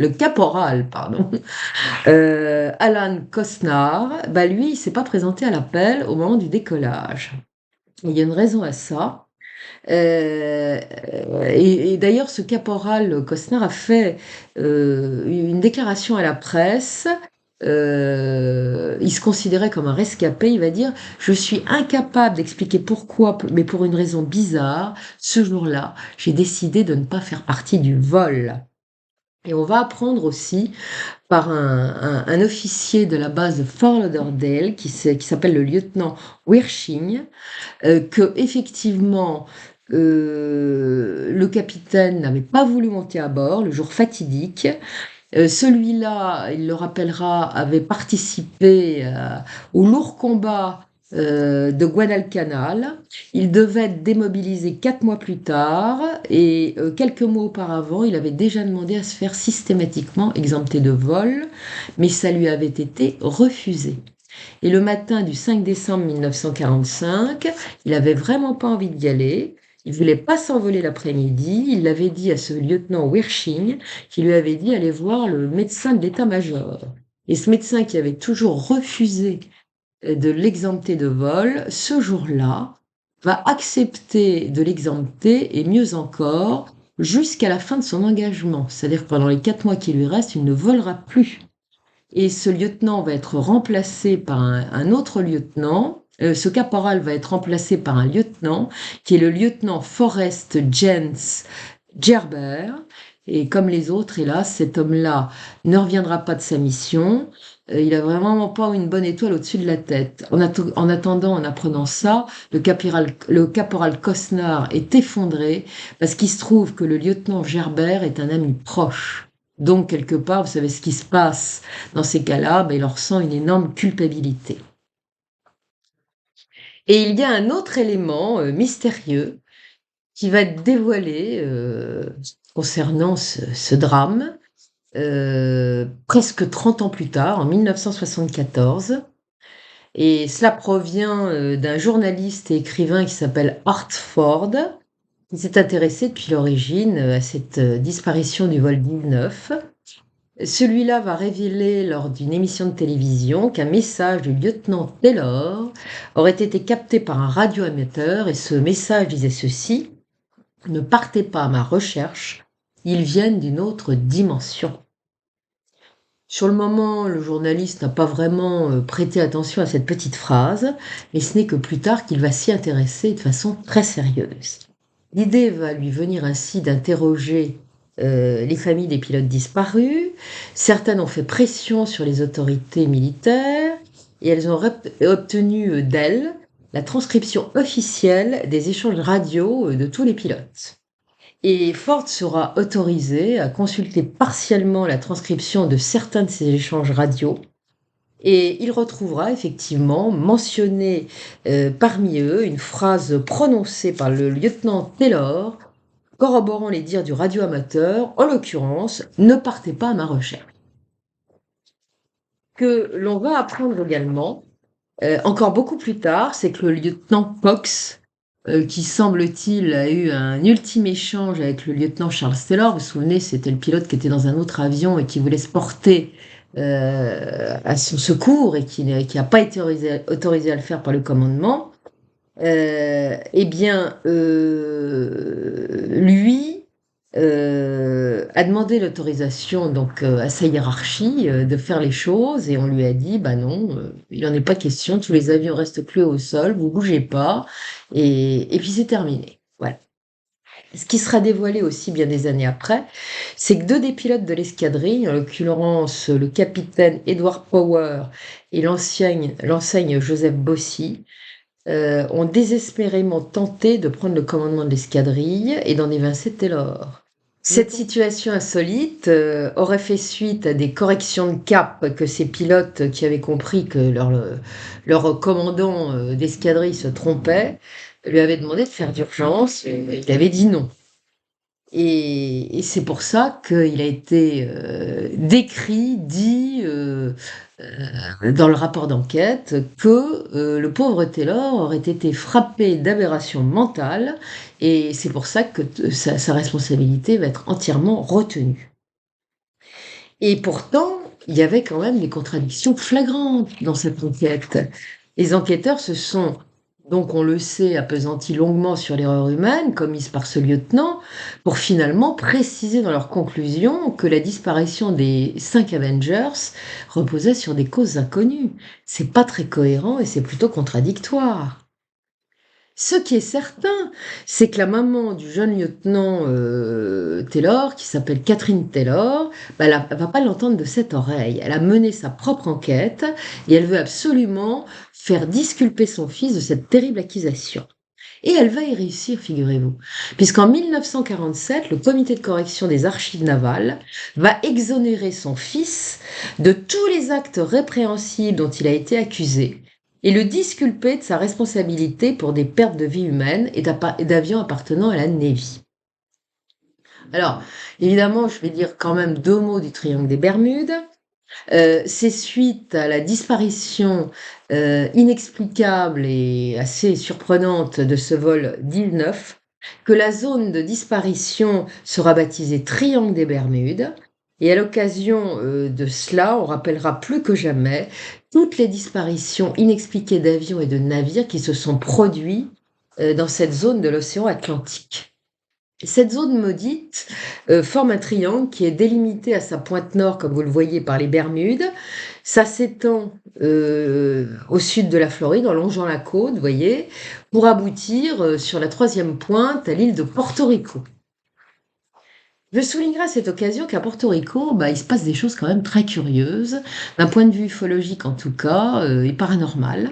caporal, pardon, Alan Costnar, bah lui, il s'est pas présenté à l'appel au moment du décollage. Il y a une raison à ça. Et d'ailleurs, ce caporal Costner a fait une déclaration à la presse. Il se considérait comme un rescapé. Il va dire: je suis incapable d'expliquer pourquoi, mais pour une raison bizarre, ce jour-là, j'ai décidé de ne pas faire partie du vol. Et on va apprendre aussi par un officier de la base de Fort Lauderdale qui s'appelle le lieutenant Wirching, que effectivement le capitaine n'avait pas voulu monter à bord le jour fatidique. Celui-là, il le rappellera, avait participé au lourd combat de Guadalcanal. Il devait être démobilisé 4 mois plus tard et quelques mois auparavant, il avait déjà demandé à se faire systématiquement exempter de vol, mais ça lui avait été refusé. Et le matin du 5 décembre 1945, il avait vraiment pas envie d'y aller. Il voulait pas s'envoler l'après-midi. Il l'avait dit à ce lieutenant Wirching, qui lui avait dit aller voir le médecin de l'état-major. Et ce médecin qui avait toujours refusé de l'exempter de vol, ce jour-là, va accepter de l'exempter et mieux encore, jusqu'à la fin de son engagement. C'est-à-dire que pendant les 4 mois qui lui restent, il ne volera plus. Et ce lieutenant va être remplacé par un autre lieutenant. Ce caporal va être remplacé par un lieutenant qui est le lieutenant Forrest James Gerber. Et comme les autres, hélas, cet homme-là ne reviendra pas de sa mission. Il a vraiment pas une bonne étoile au-dessus de la tête. En attendant, en apprenant ça, le caporal Costner est effondré parce qu'il se trouve que le lieutenant Gerber est un ami proche. Donc, quelque part, vous savez ce qui se passe dans ces cas-là, ben, il en ressent une énorme culpabilité. Et il y a un autre élément mystérieux qui va être dévoilé concernant ce drame, presque 30 ans plus tard, en 1974. Et cela provient d'un journaliste et écrivain qui s'appelle Art Ford, qui s'est intéressé depuis l'origine à cette disparition du vol 19. Celui-là va révéler lors d'une émission de télévision qu'un message du lieutenant Taylor aurait été capté par un radioamateur et ce message disait ceci: ne partez pas à ma recherche, ils viennent d'une autre dimension. Sur le moment, le journaliste n'a pas vraiment prêté attention à cette petite phrase, mais ce n'est que plus tard qu'il va s'y intéresser de façon très sérieuse. L'idée va lui venir ainsi d'interroger les familles des pilotes disparus. Certaines ont fait pression sur les autorités militaires et elles ont obtenu d'elles la transcription officielle des échanges radio de tous les pilotes. Et Ford sera autorisé à consulter partiellement la transcription de certains de ces échanges radio. Et il retrouvera effectivement mentionné parmi eux une phrase prononcée par le lieutenant Taylor, corroborant les dires du radioamateur, en l'occurrence, ne partez pas à ma recherche. Que l'on va apprendre également, encore beaucoup plus tard, c'est que le lieutenant Cox, qui semble-t-il a eu un ultime échange avec le lieutenant Charles Taylor, vous vous souvenez, c'était le pilote qui était dans un autre avion et qui voulait se porter à son secours et qui n'a pas été autorisé à le faire par le commandement. Eh bien, lui a demandé l'autorisation donc à sa hiérarchie de faire les choses et on lui a dit bah non, il n'en est pas question, tous les avions restent cloués au sol, vous bougez pas et puis c'est terminé. Voilà. Ce qui sera dévoilé aussi bien des années après, c'est que deux des pilotes de l'escadrille, en l'occurrence le capitaine Edward Power et l'enseigne Joseph Bossy, ont désespérément tenté de prendre le commandement de l'escadrille et d'en évincer Taylor. Cette situation insolite aurait fait suite à des corrections de cap que ces pilotes qui avaient compris que leur commandant d'escadrille se trompait, lui avaient demandé de faire d'urgence et il avait dit non. Et c'est pour ça qu'il a été décrit, dit dans le rapport d'enquête que le pauvre Taylor aurait été frappé d'aberration mentale et c'est pour ça que sa responsabilité va être entièrement retenue. Et pourtant, il y avait quand même des contradictions flagrantes dans cette enquête. Les enquêteurs se sont, donc on le sait, appesantis longuement sur l'erreur humaine commise par ce lieutenant pour finalement préciser dans leur conclusion que la disparition des 5 Avengers reposait sur des causes inconnues. C'est pas très cohérent et c'est plutôt contradictoire. Ce qui est certain, c'est que la maman du jeune lieutenant Taylor, qui s'appelle Catherine Taylor, bah, elle va pas l'entendre de cette oreille. Elle a mené sa propre enquête et elle veut absolument faire disculper son fils de cette terrible accusation. Et elle va y réussir, figurez-vous, puisqu'en 1947, le comité de correction des archives navales va exonérer son fils de tous les actes répréhensibles dont il a été accusé et le disculper de sa responsabilité pour des pertes de vie humaines et d'avions appartenant à la Navy. Alors, évidemment, je vais dire quand même deux mots du triangle des Bermudes. C'est suite à la disparition inexplicable et assez surprenante de ce vol 19 que la zone de disparition sera baptisée Triangle des Bermudes. Et à l'occasion de cela, on rappellera plus que jamais toutes les disparitions inexpliquées d'avions et de navires qui se sont produits dans cette zone de l'océan Atlantique. Cette zone maudite forme un triangle qui est délimité à sa pointe nord, comme vous le voyez, par les Bermudes. Ça s'étend au sud de la Floride, en longeant la côte, vous voyez, pour aboutir sur la troisième pointe, à l'île de Porto Rico. Je soulignerai à cette occasion qu'à Porto Rico, bah, il se passe des choses quand même très curieuses, d'un point de vue ufologique en tout cas, et paranormal.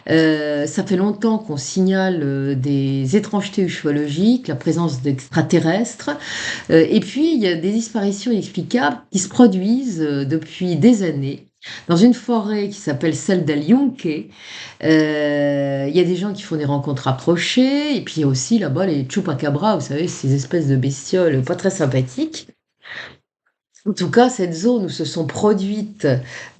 Ça fait longtemps qu'on signale des étrangetés ufologiques, la présence d'extraterrestres, et puis il y a des disparitions inexplicables qui se produisent depuis des années. Dans une forêt qui s'appelle celle d'El Yunque, il y a des gens qui font des rencontres approchées, et puis il y a aussi là-bas les chupacabras, vous savez, ces espèces de bestioles pas très sympathiques. En tout cas, cette zone où se sont produites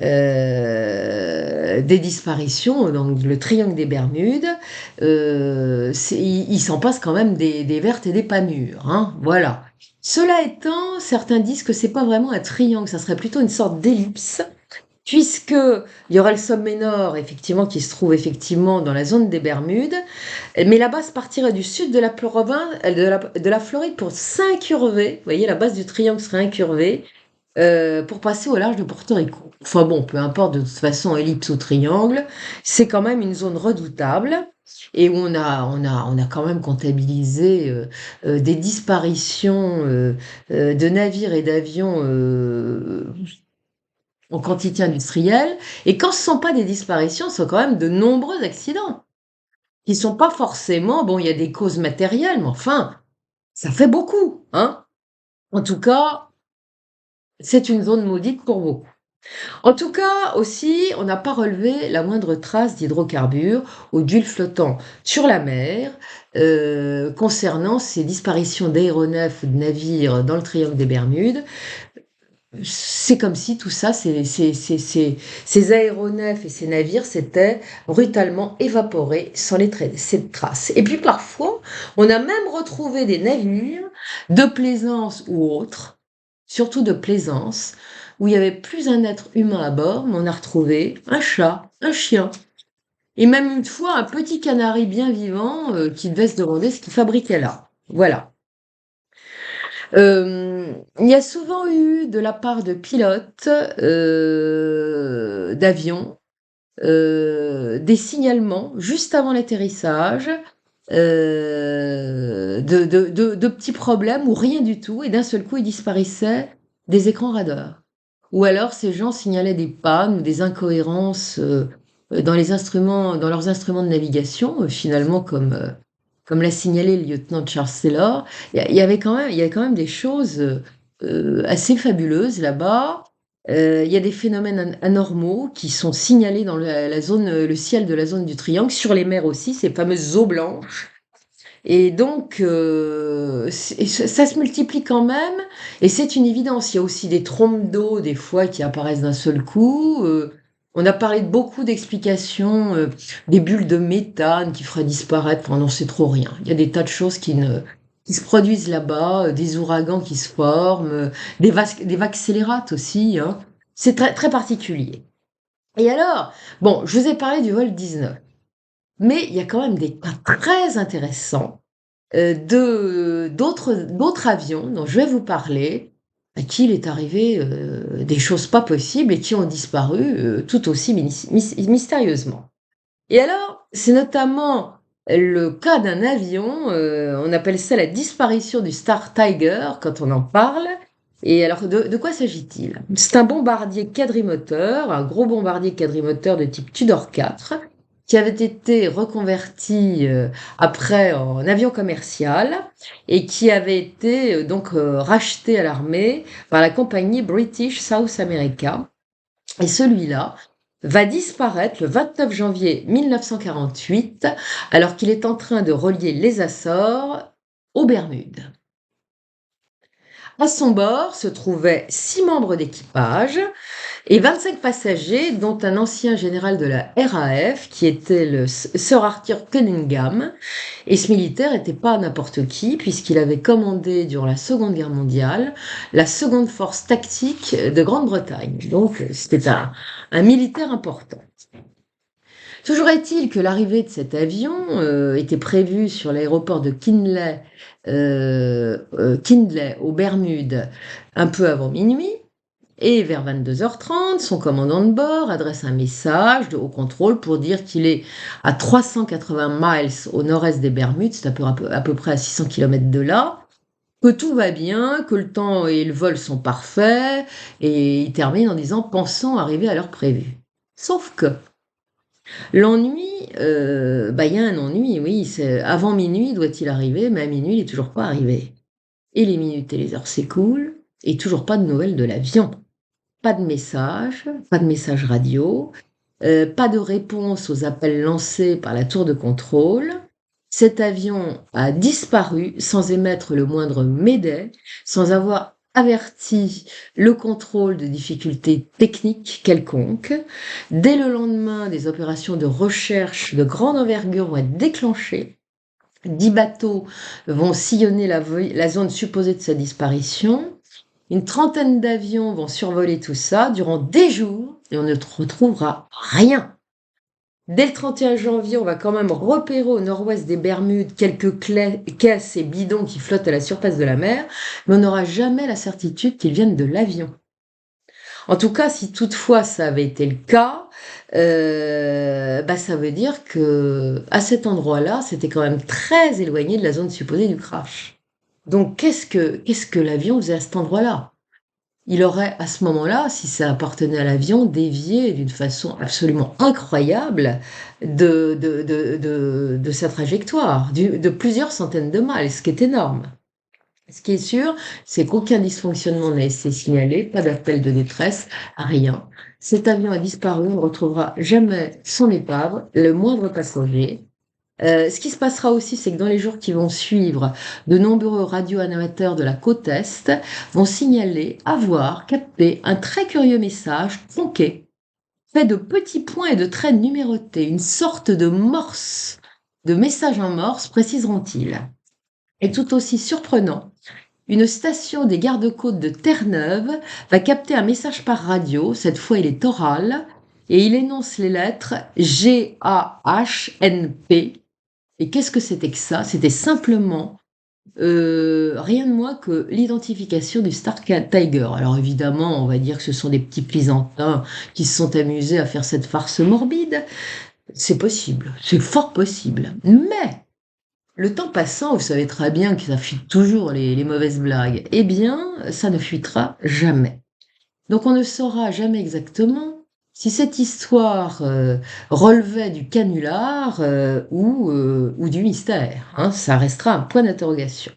des disparitions, donc le triangle des Bermudes, il s'en passe quand même des vertes et des pas mûres, hein, voilà. Cela étant, certains disent que c'est pas vraiment un triangle, ça serait plutôt une sorte d'ellipse, puisque il y aurait le sommet nord, effectivement, qui se trouve effectivement dans la zone des Bermudes, mais la base partirait du sud de la province, de la Floride pour s'incurver. Vous voyez, la base du triangle serait incurvée pour passer au large de Porto Rico. Enfin bon, peu importe, de toute façon, ellipse ou triangle, c'est quand même une zone redoutable et où on a quand même comptabilisé des disparitions de navires et d'avions en quantité industrielle. Et quand ce ne sont pas des disparitions, ce sont quand même de nombreux accidents qui ne sont pas forcément, bon, il y a des causes matérielles, mais enfin, ça fait beaucoup, hein. En tout cas, c'est une zone maudite pour beaucoup. En tout cas, aussi, on n'a pas relevé la moindre trace d'hydrocarbures ou d'huile flottant sur la mer concernant ces disparitions d'aéronefs ou de navires dans le triangle des Bermudes. C'est comme si tout ça, ces aéronefs et ces navires s'étaient brutalement évaporés sans cette trace. Et puis parfois, on a même retrouvé des navires de plaisance ou autres, surtout de plaisance, où il y avait plus un être humain à bord, mais on a retrouvé un chat, un chien, et même une fois un petit canari bien vivant qui devait se demander ce qu'il fabriquait là. Voilà. Il y a souvent eu de la part de pilotes d'avions des signalements juste avant l'atterrissage de petits problèmes ou rien du tout, et d'un seul coup, ils disparaissaient des écrans radars. Ou alors, ces gens signalaient des pannes ou des incohérences dans les instruments, dans leurs instruments de navigation, finalement, comme l'a signalé le lieutenant Charles Taylor. Il y avait quand même des choses assez fabuleuses là-bas. Il y a des phénomènes anormaux qui sont signalés dans la zone, le ciel de la zone du triangle, sur les mers aussi, ces fameuses eaux blanches. Et donc, ça se multiplie quand même, et c'est une évidence. Il y a aussi des trompes d'eau, des fois, qui apparaissent d'un seul coup. On a parlé de beaucoup d'explications, des bulles de méthane qui feraient disparaître, enfin, on n'en sait trop rien. Il y a des tas de choses qui se produisent là-bas, des ouragans qui se forment, des vagues scélérates aussi, hein. C'est très, très particulier. Et alors, bon, je vous ai parlé du vol 19, mais il y a quand même des cas très intéressants d'autres avions dont je vais vous parler, à qui il est arrivé des choses pas possibles et qui ont disparu tout aussi mystérieusement. Et alors, c'est notamment le cas d'un avion, on appelle ça la disparition du Star Tiger quand on en parle. Et alors, de quoi s'agit-il? C'est un bombardier quadrimoteur, un gros bombardier quadrimoteur de type Tudor 4, qui avait été reconverti après en avion commercial et qui avait été donc racheté à l'armée par la compagnie British South America. Et celui-là va disparaître le 29 janvier 1948, alors qu'il est en train de relier les Açores aux Bermudes. À son bord se trouvaient 6 membres d'équipage et 25 passagers, dont un ancien général de la RAF, qui était le Sir Arthur Cunningham. Et ce militaire n'était pas n'importe qui, puisqu'il avait commandé durant la Seconde Guerre mondiale la seconde force tactique de Grande-Bretagne. Donc c'était un militaire important. Toujours est-il que l'arrivée de cet avion était prévue sur l'aéroport de Kindley aux Bermudes un peu avant minuit. Et vers 22h30, son commandant de bord adresse un message au contrôle pour dire qu'il est à 380 miles au nord-est des Bermudes, c'est à peu près à 600 km de là, que tout va bien, que le temps et le vol sont parfaits, et il termine en disant pensant arriver à l'heure prévue. Sauf que l'ennui, il y a un ennui, oui, avant minuit doit-il arriver, mais à minuit il n'est toujours pas arrivé. Et les minutes et les heures s'écoulent, et toujours pas de nouvelles de l'avion. Pas de message radio, pas de réponse aux appels lancés par la tour de contrôle. Cet avion a disparu sans émettre le moindre médet, sans avoir averti le contrôle de difficultés techniques quelconques. Dès le lendemain, des opérations de recherche de grande envergure vont être déclenchées. 10 bateaux vont sillonner la zone supposée de sa disparition. Une trentaine d'avions vont survoler tout ça durant des jours et on ne retrouvera rien. Dès le 31 janvier, on va quand même repérer au nord-ouest des Bermudes quelques caisses et bidons qui flottent à la surface de la mer, mais on n'aura jamais la certitude qu'ils viennent de l'avion. En tout cas, si toutefois ça avait été le cas, ça veut dire que à cet endroit-là, c'était quand même très éloigné de la zone supposée du crash. Donc, qu'est-ce que l'avion faisait à cet endroit-là? Il aurait, à ce moment-là, si ça appartenait à l'avion, dévié d'une façon absolument incroyable de sa trajectoire, de plusieurs centaines de miles, ce qui est énorme. Ce qui est sûr, c'est qu'aucun dysfonctionnement n'a été signalé, pas d'appel de détresse, rien. Cet avion a disparu, on ne retrouvera jamais son épave, le moindre passager. Ce qui se passera aussi, c'est que dans les jours qui vont suivre, de nombreux radioamateurs de la côte Est vont signaler avoir capté un très curieux message tronqué, fait de petits points et de traits numérotés, une sorte de morse, de message en morse, préciseront-ils. Et tout aussi surprenant, une station des gardes-côtes de Terre-Neuve va capter un message par radio, cette fois il est oral, et il énonce les lettres GAHNP. Et qu'est-ce que c'était que ça? C'était simplement rien de moins que l'identification du Star Tiger. Alors évidemment, on va dire que ce sont des petits plaisantins qui se sont amusés à faire cette farce morbide. C'est possible, c'est fort possible. Mais le temps passant, vous savez très bien que ça fuite toujours les mauvaises blagues. Eh bien, ça ne fuitera jamais. Donc on ne saura jamais exactement si cette histoire relevait du canular ou du mystère. Hein, ça restera un point d'interrogation.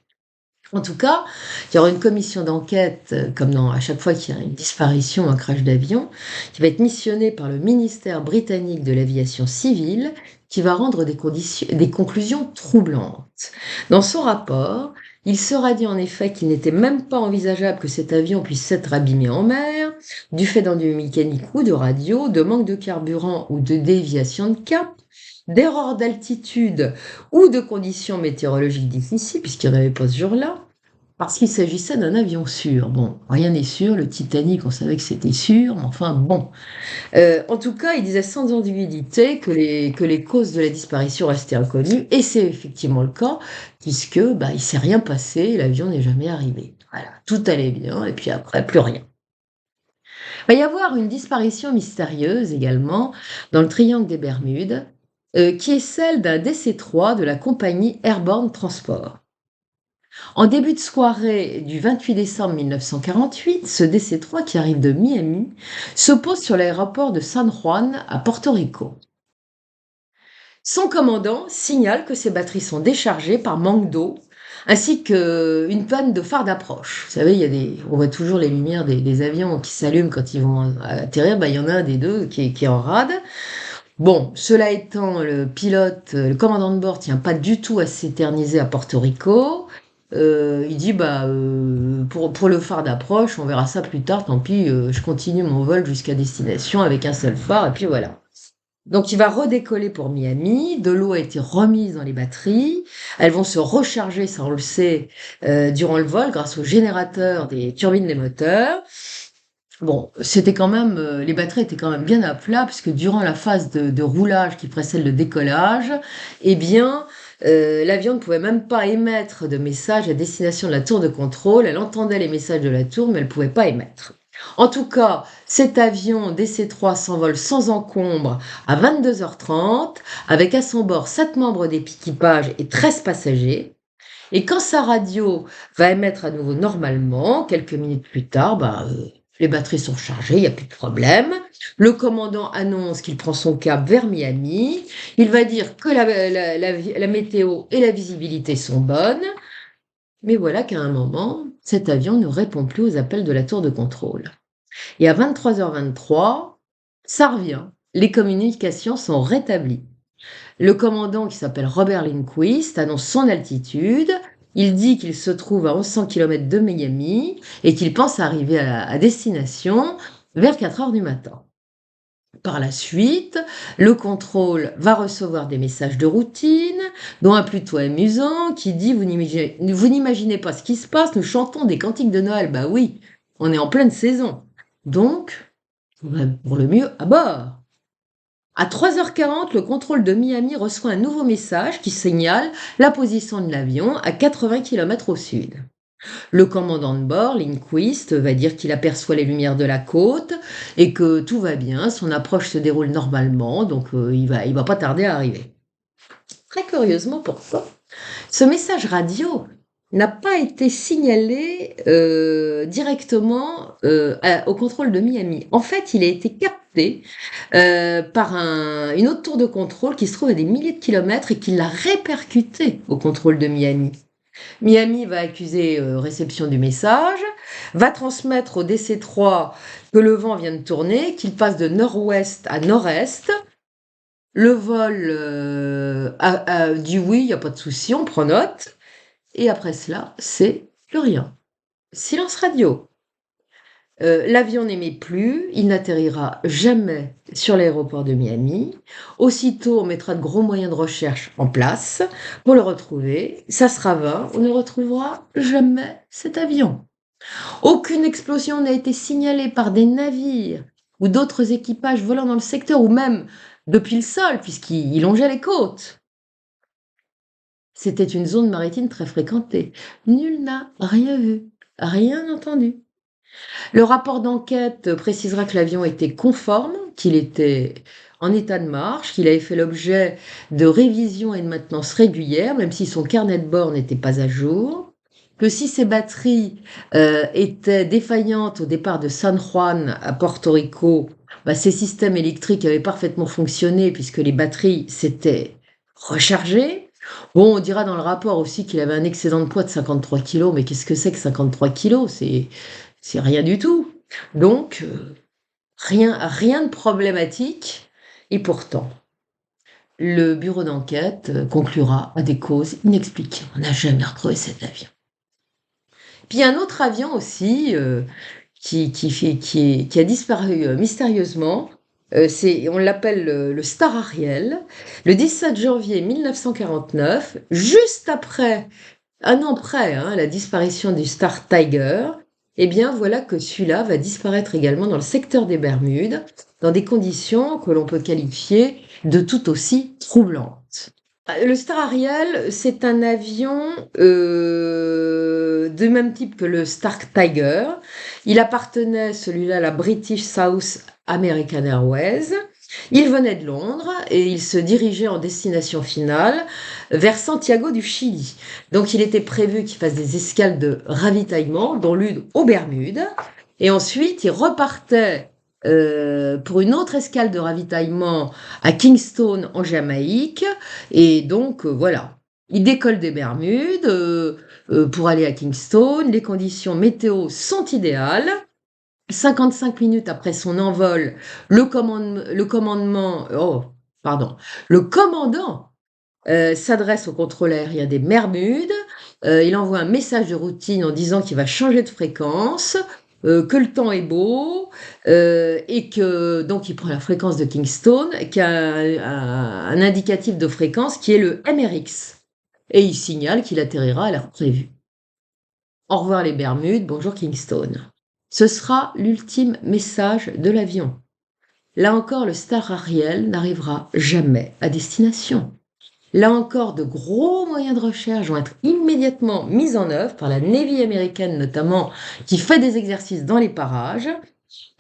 En tout cas, il y aura une commission d'enquête, à chaque fois qu'il y a une disparition, un crash d'avion, qui va être missionnée par le ministère britannique de l'aviation civile, qui va rendre des conclusions troublantes. Dans son rapport, il sera dit en effet qu'il n'était même pas envisageable que cet avion puisse s'être abîmé en mer, du fait d'ennuis mécaniques ou de radio, de manque de carburant ou de déviation de cap, d'erreurs d'altitude ou de conditions météorologiques difficiles, puisqu'il n'y en avait pas ce jour-là, parce qu'il s'agissait d'un avion sûr. Bon, rien n'est sûr, le Titanic, on savait que c'était sûr, mais enfin bon. En tout cas, il disait sans ambiguïté que les causes de la disparition restaient inconnues, et c'est effectivement le cas, puisque il s'est rien passé, l'avion n'est jamais arrivé. Voilà, tout allait bien, et puis après, plus rien. Il va y avoir une disparition mystérieuse également dans le triangle des Bermudes, qui est celle d'un DC-3 de la compagnie Airborne Transport. En début de soirée du 28 décembre 1948, ce DC-3 qui arrive de Miami se pose sur l'aéroport de San Juan à Porto Rico. Son commandant signale que ses batteries sont déchargées par manque d'eau, ainsi qu'une panne de phare d'approche. Vous savez, on voit toujours les lumières des avions qui s'allument quand ils vont atterrir. Il y en a un des deux qui est en rade. Bon, cela étant, le commandant de bord tient pas du tout à s'éterniser à Porto Rico. Il dit pour le phare d'approche, on verra ça plus tard, tant pis, je continue mon vol jusqu'à destination avec un seul phare, et puis voilà. Donc il va redécoller pour Miami, de l'eau a été remise dans les batteries, elles vont se recharger, ça on le sait, durant le vol grâce au générateur des turbines des moteurs. Bon, c'était quand même, les batteries étaient quand même bien à plat, puisque durant la phase de roulage qui précède le décollage, eh bien, l'avion ne pouvait même pas émettre de message à destination de la tour de contrôle. Elle entendait les messages de la tour, mais elle ne pouvait pas émettre. En tout cas, cet avion DC-3 s'envole sans encombre à 22h30, avec à son bord 7 membres d'équipage et 13 passagers. Et quand sa radio va émettre à nouveau normalement, quelques minutes plus tard, les batteries sont chargées, il n'y a plus de problème. Le commandant annonce qu'il prend son cap vers Miami. Il va dire que la météo et la visibilité sont bonnes. Mais voilà qu'à un moment, cet avion ne répond plus aux appels de la tour de contrôle. Et à 23h23, ça revient. Les communications sont rétablies. Le commandant, qui s'appelle Robert Lindquist, annonce son altitude. Il dit qu'il se trouve à 1100 km de Miami et qu'il pense arriver à destination vers 4h du matin. Par la suite, le contrôle va recevoir des messages de routine, dont un plutôt amusant qui dit « Vous n'imaginez pas ce qui se passe, nous chantons des cantiques de Noël. » Bah oui, on est en pleine saison. Donc, pour le mieux, à bord. À 3h40, le contrôle de Miami reçoit un nouveau message qui signale la position de l'avion à 80 km au sud. Le commandant de bord, Lindquist, va dire qu'il aperçoit les lumières de la côte et que tout va bien, son approche se déroule normalement, donc il va pas tarder à arriver. Très curieusement pourquoi ce message radio n'a pas été signalé directement au contrôle de Miami. En fait, il a été capté par une autre tour de contrôle qui se trouve à des milliers de kilomètres et qui l'a répercuté au contrôle de Miami. Miami va accuser réception du message, va transmettre au DC-3 que le vent vient de tourner, qu'il passe de nord-ouest à nord-est. Le vol dit oui, il n'y a pas de souci, on prend note. Et après cela, c'est plus rien. Silence radio. L'avion n'émet plus, il n'atterrira jamais sur l'aéroport de Miami. Aussitôt, on mettra de gros moyens de recherche en place pour le retrouver. Ça sera vain, on ne retrouvera jamais cet avion. Aucune explosion n'a été signalée par des navires ou d'autres équipages volant dans le secteur, ou même depuis le sol, puisqu'il longeait les côtes. C'était une zone maritime très fréquentée. Nul n'a rien vu, rien entendu. Le rapport d'enquête précisera que l'avion était conforme, qu'il était en état de marche, qu'il avait fait l'objet de révisions et de maintenance régulières, même si son carnet de bord n'était pas à jour, que si ses batteries étaient défaillantes au départ de San Juan à Porto Rico, ses systèmes électriques avaient parfaitement fonctionné puisque les batteries s'étaient rechargées. Bon, on dira dans le rapport aussi qu'il avait un excédent de poids de 53 kg, mais qu'est-ce que c'est que 53 kg? C'est rien du tout. Donc, rien de problématique. Et pourtant, le bureau d'enquête conclura à des causes inexpliquées. On n'a jamais retrouvé cet avion. Puis il y a un autre avion aussi qui a disparu mystérieusement. On l'appelle le Star Ariel. Le 17 janvier 1949, juste après, un an près, la disparition du Star Tiger, eh bien voilà que celui-là va disparaître également dans le secteur des Bermudes, dans des conditions que l'on peut qualifier de tout aussi troublantes. Le Star Ariel, c'est un avion de même type que le Star Tiger. Il appartenait, celui-là, à la British South American Airways. Il venait de Londres et il se dirigeait en destination finale vers Santiago du Chili. Donc il était prévu qu'il fasse des escales de ravitaillement, dont l'une aux Bermudes, et ensuite il repartait pour une autre escale de ravitaillement à Kingston en Jamaïque. Et donc voilà, il décolle des Bermudes pour aller à Kingston. Les conditions météo sont idéales. 55 minutes après son envol, le commandant s'adresse au contrôle aérien des Bermudes. Il envoie un message de routine en disant qu'il va changer de fréquence, que le temps est beau, et que donc il prend la fréquence de Kingston, qui a un indicatif de fréquence qui est le MRX. Et il signale qu'il atterrira à l'heure prévue. Au revoir les Bermudes, bonjour Kingston. Ce sera l'ultime message de l'avion. Là encore, le Star Ariel n'arrivera jamais à destination. Là encore, de gros moyens de recherche vont être immédiatement mis en œuvre par la Navy américaine notamment, qui fait des exercices dans les parages.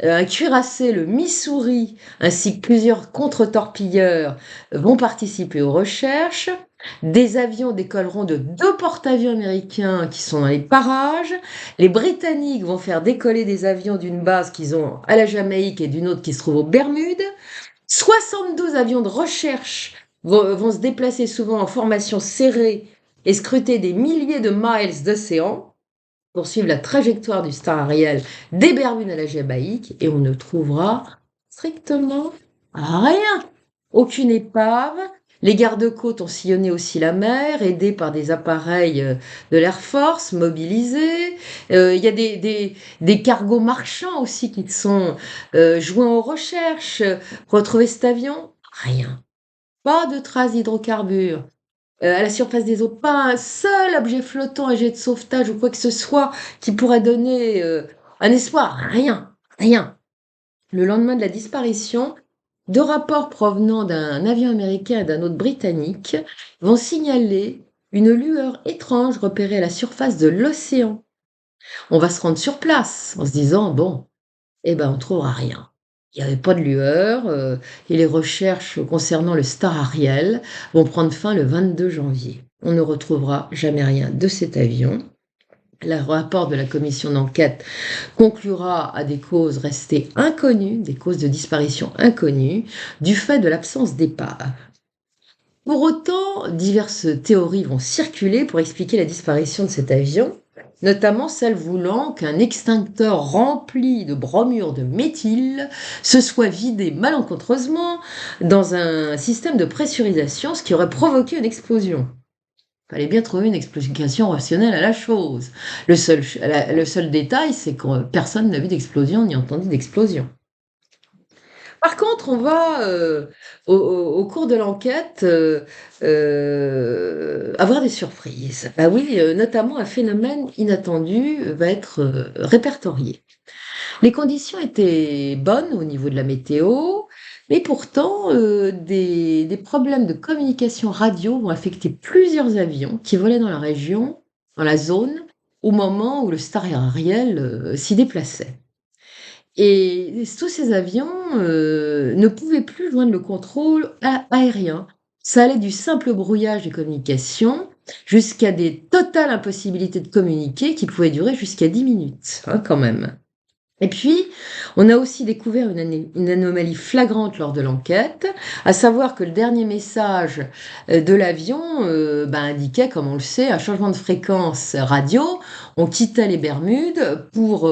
Un cuirassé, le Missouri, ainsi que plusieurs contre-torpilleurs vont participer aux recherches. Des avions décolleront de 2 porte-avions américains qui sont dans les parages. Les Britanniques vont faire décoller des avions d'une base qu'ils ont à la Jamaïque et d'une autre qui se trouve aux Bermudes. 72 avions de recherche vont se déplacer souvent en formation serrée et scruter des milliers de miles d'océan pour suivre la trajectoire du Star Ariel des Bermudes à la Jamaïque, et on ne trouvera strictement rien. Aucune épave. Les gardes-côtes ont sillonné aussi la mer, aidés par des appareils de l'Air Force mobilisés. Il y a des cargos marchands aussi qui sont joints aux recherches. Retrouver cet avion? Rien. Pas de traces d'hydrocarbures. À la surface des eaux, pas un seul objet flottant, un jet de sauvetage ou quoi que ce soit qui pourrait donner un espoir. Rien, rien. Le lendemain de la disparition, 2 rapports provenant d'un avion américain et d'un autre britannique vont signaler une lueur étrange repérée à la surface de l'océan. On va se rendre sur place en se disant, bon, eh ben, on ne trouvera rien. Il n'y avait pas de lueur et les recherches concernant le Star Ariel vont prendre fin le 22 janvier. On ne retrouvera jamais rien de cet avion. Le rapport de la commission d'enquête conclura à des causes restées inconnues, des causes de disparition inconnues, du fait de l'absence d'épave. Pour autant, diverses théories vont circuler pour expliquer la disparition de cet avion, notamment celle voulant qu'un extincteur rempli de bromure de méthyle se soit vidé malencontreusement dans un système de pressurisation, ce qui aurait provoqué une explosion. Il fallait bien trouver une explication rationnelle à la chose. Le seul détail, c'est que personne n'a vu d'explosion ni entendu d'explosion. Par contre, on va, au cours de l'enquête, avoir des surprises. Bah oui, notamment un phénomène inattendu va être répertorié. Les conditions étaient bonnes au niveau de la météo, mais pourtant, des problèmes de communication radio vont affecter plusieurs avions qui volaient dans la région, dans la zone, au moment où le Star Ariel s'y déplaçait. Et tous ces avions ne pouvaient plus joindre le contrôle aérien. Ça allait du simple brouillage des communications jusqu'à des totales impossibilités de communiquer qui pouvaient durer jusqu'à 10 minutes, hein, quand même. Et puis, on a aussi découvert une anomalie flagrante lors de l'enquête, à savoir que le dernier message de l'avion indiquait, comme on le sait, un changement de fréquence radio. On quittait les Bermudes pour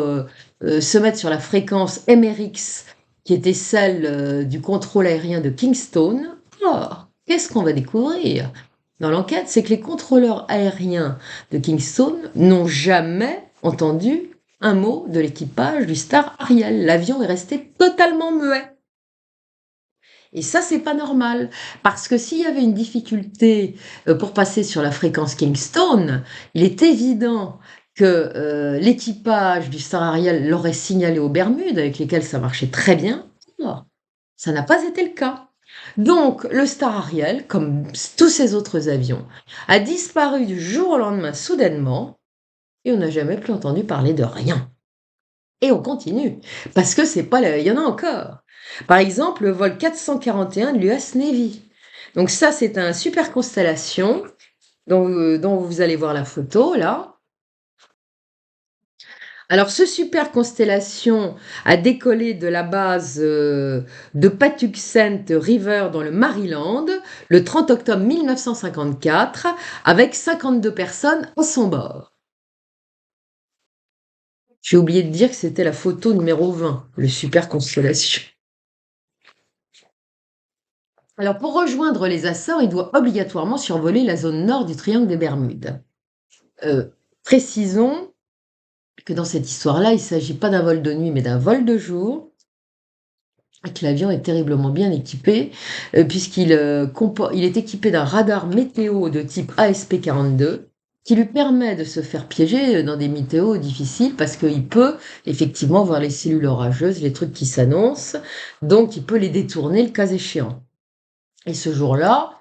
se mettre sur la fréquence MRX, qui était celle du contrôle aérien de Kingston. Or, qu'est-ce qu'on va découvrir dans l'enquête? C'est que les contrôleurs aériens de Kingston n'ont jamais entendu un mot de l'équipage du Star Ariel. L'avion est resté totalement muet. Et ça, c'est pas normal, parce que s'il y avait une difficulté pour passer sur la fréquence Kingston, il est évident que l'équipage du Star Ariel l'aurait signalé aux Bermudes, avec lesquelles ça marchait très bien. Or, ça n'a pas été le cas. Donc, le Star Ariel, comme tous ces autres avions, a disparu du jour au lendemain soudainement, et on n'a jamais plus entendu parler de rien. Et on continue, parce que c'est pas il y en a encore. Par exemple, le vol 441 de l'US Navy. Donc ça, c'est un super constellation dont vous allez voir la photo là. Alors, ce super constellation a décollé de la base de Patuxent River dans le Maryland le 30 octobre 1954 avec 52 personnes à son bord. J'ai oublié de dire que c'était la photo numéro 20, le super constellation. Alors, pour rejoindre les Açores, il doit obligatoirement survoler la zone nord du triangle des Bermudes. Euh, Précisons que dans cette histoire-là, il ne s'agit pas d'un vol de nuit, mais d'un vol de jour, et que l'avion est terriblement bien équipé, puisqu'il il est équipé d'un radar météo de type ASP-42, qui lui permet de se faire piéger dans des météos difficiles, parce qu'il peut effectivement voir les cellules orageuses, les trucs qui s'annoncent, donc il peut les détourner le cas échéant. Et ce jour-là,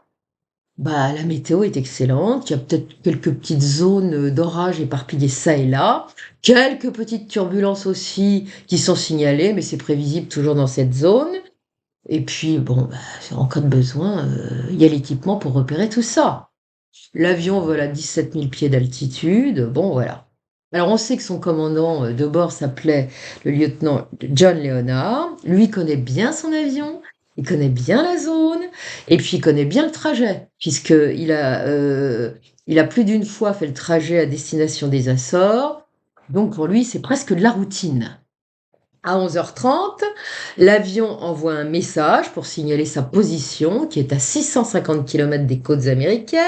bah, la météo est excellente, il y a peut-être quelques petites zones d'orage éparpillées ça et là, quelques petites turbulences aussi qui sont signalées, mais c'est prévisible toujours dans cette zone. Et puis, bon, bah, en cas de besoin, il y a l'équipement pour repérer tout ça. L'avion vole à 17 000 pieds d'altitude, bon, voilà. Alors, on sait que son commandant de bord s'appelait le lieutenant John Leonard. Lui connaît bien son avion, il connaît bien la zone, et puis il connaît bien le trajet, il a plus d'une fois fait le trajet à destination des Açores. Donc, pour lui, c'est presque de la routine. À 11h30, l'avion envoie un message pour signaler sa position, qui est à 650 km des côtes américaines.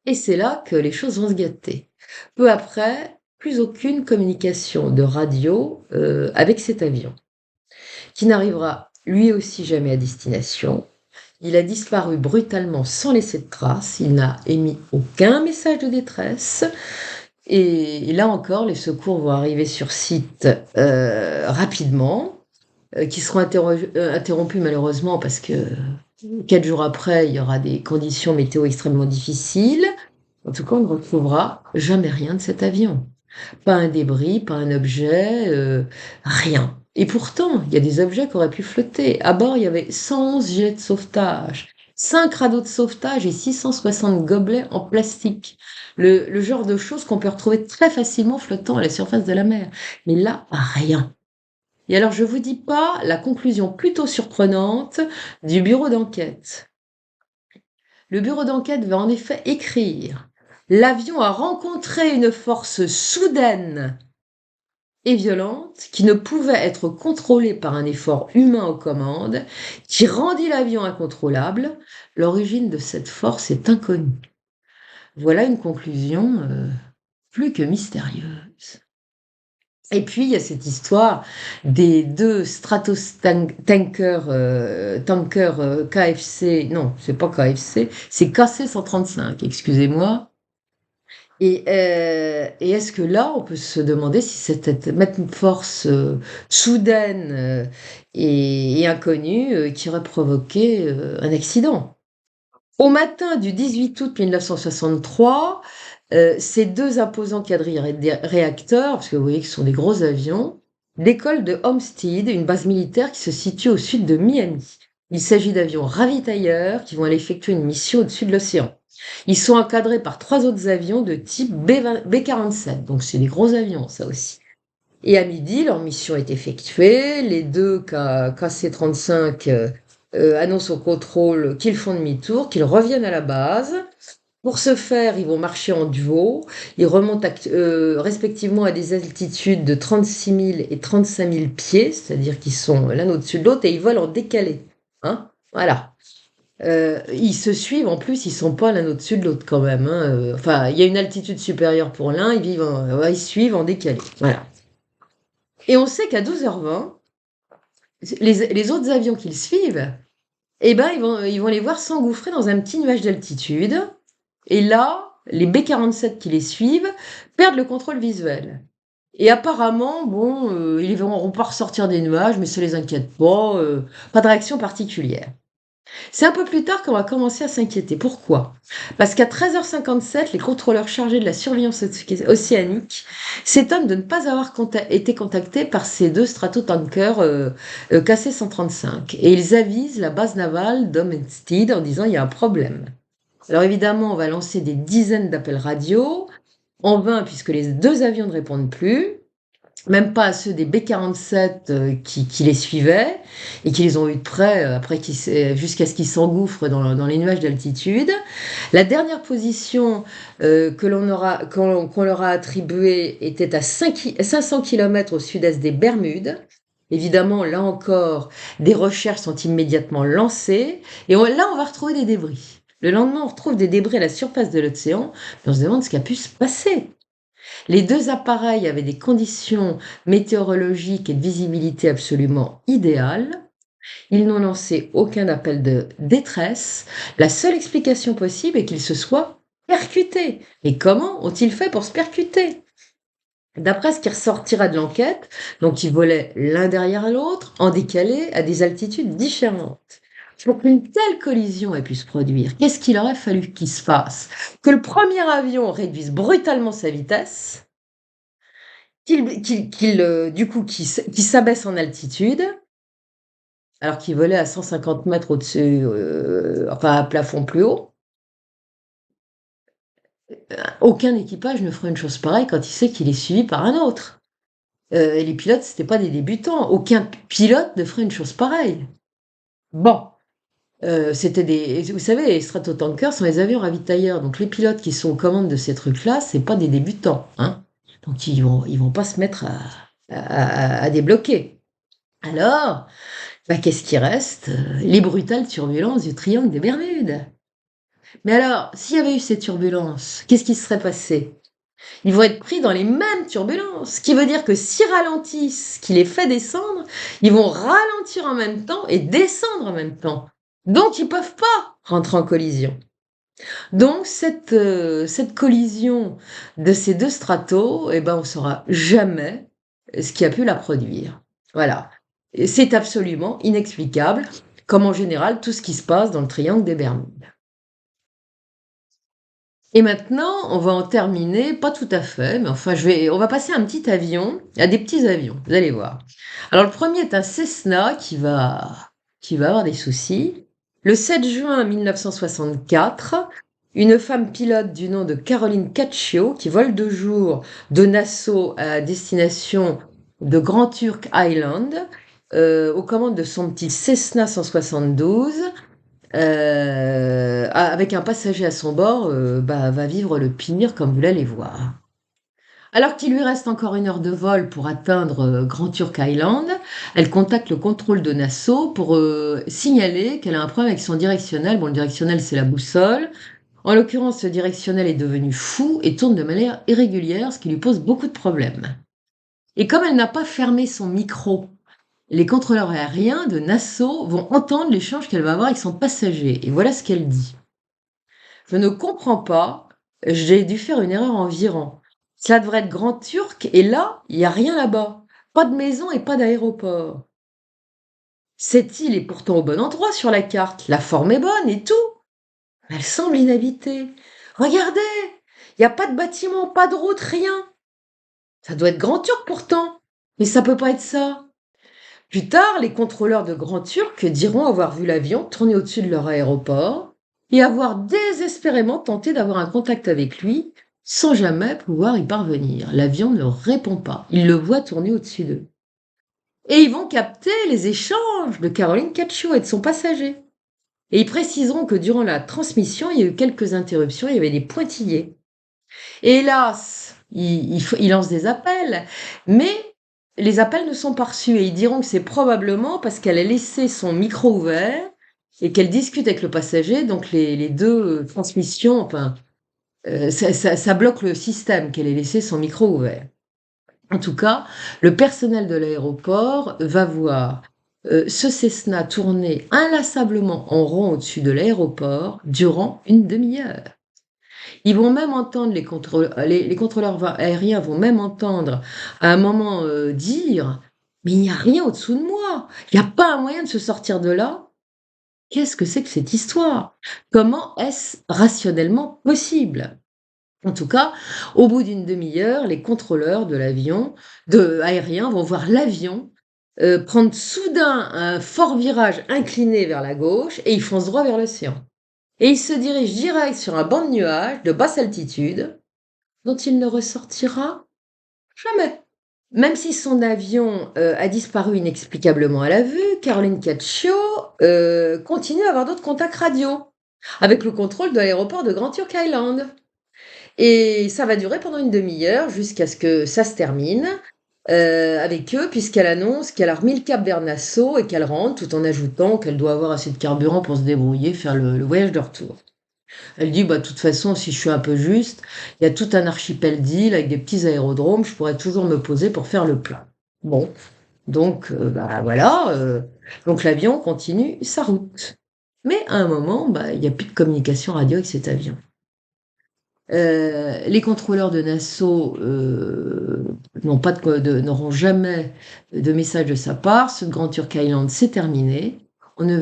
Et c'est là que les choses vont se gâter. Peu après, plus aucune communication de radio avec cet avion, qui n'arrivera lui aussi jamais à destination. Il a disparu brutalement sans laisser de traces. Il n'a émis aucun message de détresse. Et là encore, les secours vont arriver sur site rapidement, qui seront interrompus malheureusement parce que 4 jours après, il y aura des conditions météo extrêmement difficiles. En tout cas, on ne retrouvera jamais rien de cet avion. Pas un débris, pas un objet, rien. Et pourtant, il y a des objets qui auraient pu flotter. À bord, il y avait 111 gilets de sauvetage, 5 radeaux de sauvetage et 660 gobelets en plastique. Le genre de choses qu'on peut retrouver très facilement flottant à la surface de la mer. Mais là, rien. Et alors, je ne vous dis pas la conclusion plutôt surprenante du bureau d'enquête. Le bureau d'enquête va en effet écrire: l'avion a rencontré une force soudaine et violente qui ne pouvait être contrôlée par un effort humain aux commandes, qui rendit l'avion incontrôlable. L'origine de cette force est inconnue. Voilà une conclusion plus que mystérieuse. Et puis, il y a cette histoire des deux Stratotankers KFC, non, c'est pas KFC, c'est KC-135, excusez-moi. Et est-ce que là, on peut se demander si cette même force soudaine et inconnue qui aurait provoqué un accident? Au matin du 18 août 1963, ces deux imposants quadri-réacteurs, parce que vous voyez que ce sont des gros avions, décollent de Homestead, une base militaire qui se situe au sud de Miami. Il s'agit d'avions ravitailleurs qui vont aller effectuer une mission au-dessus de l'océan. Ils sont encadrés par 3 autres avions de type B-47, donc c'est des gros avions, ça aussi. Et à midi, leur mission est effectuée. Les deux KC-35 annoncent au contrôle qu'ils font demi-tour, qu'ils reviennent à la base. Pour ce faire, ils vont marcher en duo. Ils remontent respectivement à des altitudes de 36 000 et 35 000 pieds, c'est-à-dire qu'ils sont l'un au-dessus de l'autre et ils volent en décalé. Hein, voilà. Ils se suivent, en plus, ils sont pas l'un au-dessus de l'autre quand même. Hein. Enfin, il y a une altitude supérieure pour l'un, ils suivent en décalé. Voilà. Et on sait qu'à 12h20, les autres avions qu'ils suivent, eh ben, ils vont les voir s'engouffrer dans un petit nuage d'altitude. Et là, les B-47 qui les suivent perdent le contrôle visuel. Et apparemment, bon, ils ne vont pas ressortir des nuages, mais ça les inquiète pas, pas de réaction particulière. C'est un peu plus tard qu'on va commencer à s'inquiéter. Pourquoi? Parce qu'à 13h57, les contrôleurs chargés de la surveillance océanique s'étonnent de ne pas avoir été contactés par ces deux stratotankers KC-135. Et ils avisent la base navale d'Olmsted en disant il y a un problème. Alors évidemment, on va lancer des dizaines d'appels radio, en vain puisque les deux avions ne répondent plus. Même pas à ceux des B-47 qui les suivaient et qui les ont eu de près après jusqu'à ce qu'ils s'engouffrent dans les nuages d'altitude. La dernière position qu'on leur a attribuée était à 500 km au sud-est des Bermudes. Évidemment, là encore, des recherches sont immédiatement lancées et là, on va retrouver des débris. Le lendemain, on retrouve des débris à la surface de l'océan et on se demande ce qui a pu se passer. Les deux appareils avaient des conditions météorologiques et de visibilité absolument idéales. Ils n'ont lancé aucun appel de détresse. La seule explication possible est qu'ils se soient percutés. Mais comment ont-ils fait pour se percuter? D'après ce qui ressortira de l'enquête, donc ils volaient l'un derrière l'autre, en décalé, à des altitudes différentes. Pour qu'une telle collision ait pu se produire, qu'est-ce qu'il aurait fallu qu'il se fasse? Que le premier avion réduise brutalement sa vitesse, qu'il s'abaisse en altitude, alors qu'il volait à 150 mètres au-dessus, enfin à plafond plus haut. Aucun équipage ne ferait une chose pareille quand il sait qu'il est suivi par un autre. Et les pilotes, c'était pas des débutants. Aucun pilote ne ferait une chose pareille. Bon, vous savez, les stratotankers sont les avions ravitailleurs. Donc les pilotes qui sont aux commandes de ces trucs-là, c'est pas des débutants, hein. Donc ils vont pas se mettre à débloquer. Alors, bah, qu'est-ce qui reste? Les brutales turbulences du triangle des Bermudes. Mais alors, s'il y avait eu ces turbulences, qu'est-ce qui se serait passé? Ils vont être pris dans les mêmes turbulences, ce qui veut dire que s'ils ralentissent, ce qui les fait descendre, ils vont ralentir en même temps et descendre en même temps. Donc, ils peuvent pas rentrer en collision. Donc, cette collision de ces deux stratos, eh ben, on saura jamais ce qui a pu la produire. Voilà. Et c'est absolument inexplicable, comme en général tout ce qui se passe dans le triangle des Bermudes. Et maintenant, on va en terminer, pas tout à fait, mais enfin, on va passer à un petit avion, à des petits avions, vous allez voir. Alors, le premier est un Cessna qui va avoir des soucis. Le 7 juin 1964, une femme pilote du nom de Caroline Caccio, qui vole de jour de Nassau à destination de Grand Turk Island, aux commandes de son petit Cessna 172, avec un passager à son bord, bah, va vivre le pire, comme vous l'allez voir. Alors qu'il lui reste encore 1 heure de vol pour atteindre Grand Turk Island, elle contacte le contrôle de Nassau pour signaler qu'elle a un problème avec son directionnel. Bon, le directionnel, c'est la boussole. En l'occurrence, ce directionnel est devenu fou et tourne de manière irrégulière, ce qui lui pose beaucoup de problèmes. Et comme elle n'a pas fermé son micro, les contrôleurs aériens de Nassau vont entendre l'échange qu'elle va avoir avec son passager. Et voilà ce qu'elle dit. Je ne comprends pas, j'ai dû faire une erreur en virant. Cela devrait être Grand Turc et là, il n'y a rien là-bas. Pas de maison et pas d'aéroport. Cette île est pourtant au bon endroit sur la carte. La forme est bonne et tout. Mais elle semble inhabitée. Regardez, il n'y a pas de bâtiment, pas de route, rien. Ça doit être Grand Turc pourtant. Mais ça peut pas être ça. Plus tard, les contrôleurs de Grand Turc diront avoir vu l'avion tourner au-dessus de leur aéroport et avoir désespérément tenté d'avoir un contact avec lui sans jamais pouvoir y parvenir. L'avion ne répond pas. Ils le voient tourner au-dessus d'eux. Et ils vont capter les échanges de Caroline Caccio et de son passager. Et ils préciseront que durant la transmission, il y a eu quelques interruptions, il y avait des pointillés. Et hélas, ils lancent des appels, mais les appels ne sont pas reçus. Et ils diront que c'est probablement parce qu'elle a laissé son micro ouvert et qu'elle discute avec le passager. Donc les deux transmissions, enfin, ça bloque le système qu'elle ait laissé son micro ouvert. En tout cas, le personnel de l'aéroport va voir ce Cessna tourner inlassablement en rond au-dessus de l'aéroport durant une demi-heure. Ils vont même entendre, les contrôleurs aériens vont même entendre à un moment dire: mais il n'y a rien au-dessous de moi, il n'y a pas un moyen de se sortir de là. Qu'est-ce que c'est que cette histoire? Comment est-ce rationnellement possible? En tout cas, au bout d'une demi-heure, les contrôleurs de aérien vont voir l'avion, prendre soudain un fort virage incliné vers la gauche et il fonce droit vers l'océan. Et il se dirige direct sur un banc de nuages de basse altitude dont il ne ressortira jamais. Même si son avion, a disparu inexplicablement à la vue, Caroline Caccio, continue à avoir d'autres contacts radio avec le contrôle de l'aéroport de Grand Turk Island. Et ça va durer pendant une demi-heure jusqu'à ce que ça se termine, avec eux, puisqu'elle annonce qu'elle a remis le cap vers Nassau et qu'elle rentre, tout en ajoutant qu'elle doit avoir assez de carburant pour se débrouiller, faire le voyage de retour. Elle dit: «Bah, de toute façon, si je suis un peu juste, il y a tout un archipel d'îles avec des petits aérodromes, je pourrais toujours me poser pour faire le plein». Bon, donc bah, voilà, donc l'avion continue sa route. Mais à un moment, bah, il y a plus de communication radio avec cet avion. Les contrôleurs de Nassau, n'auront jamais de message de sa part. Ce Grand Turk Island, c'est terminé. On ne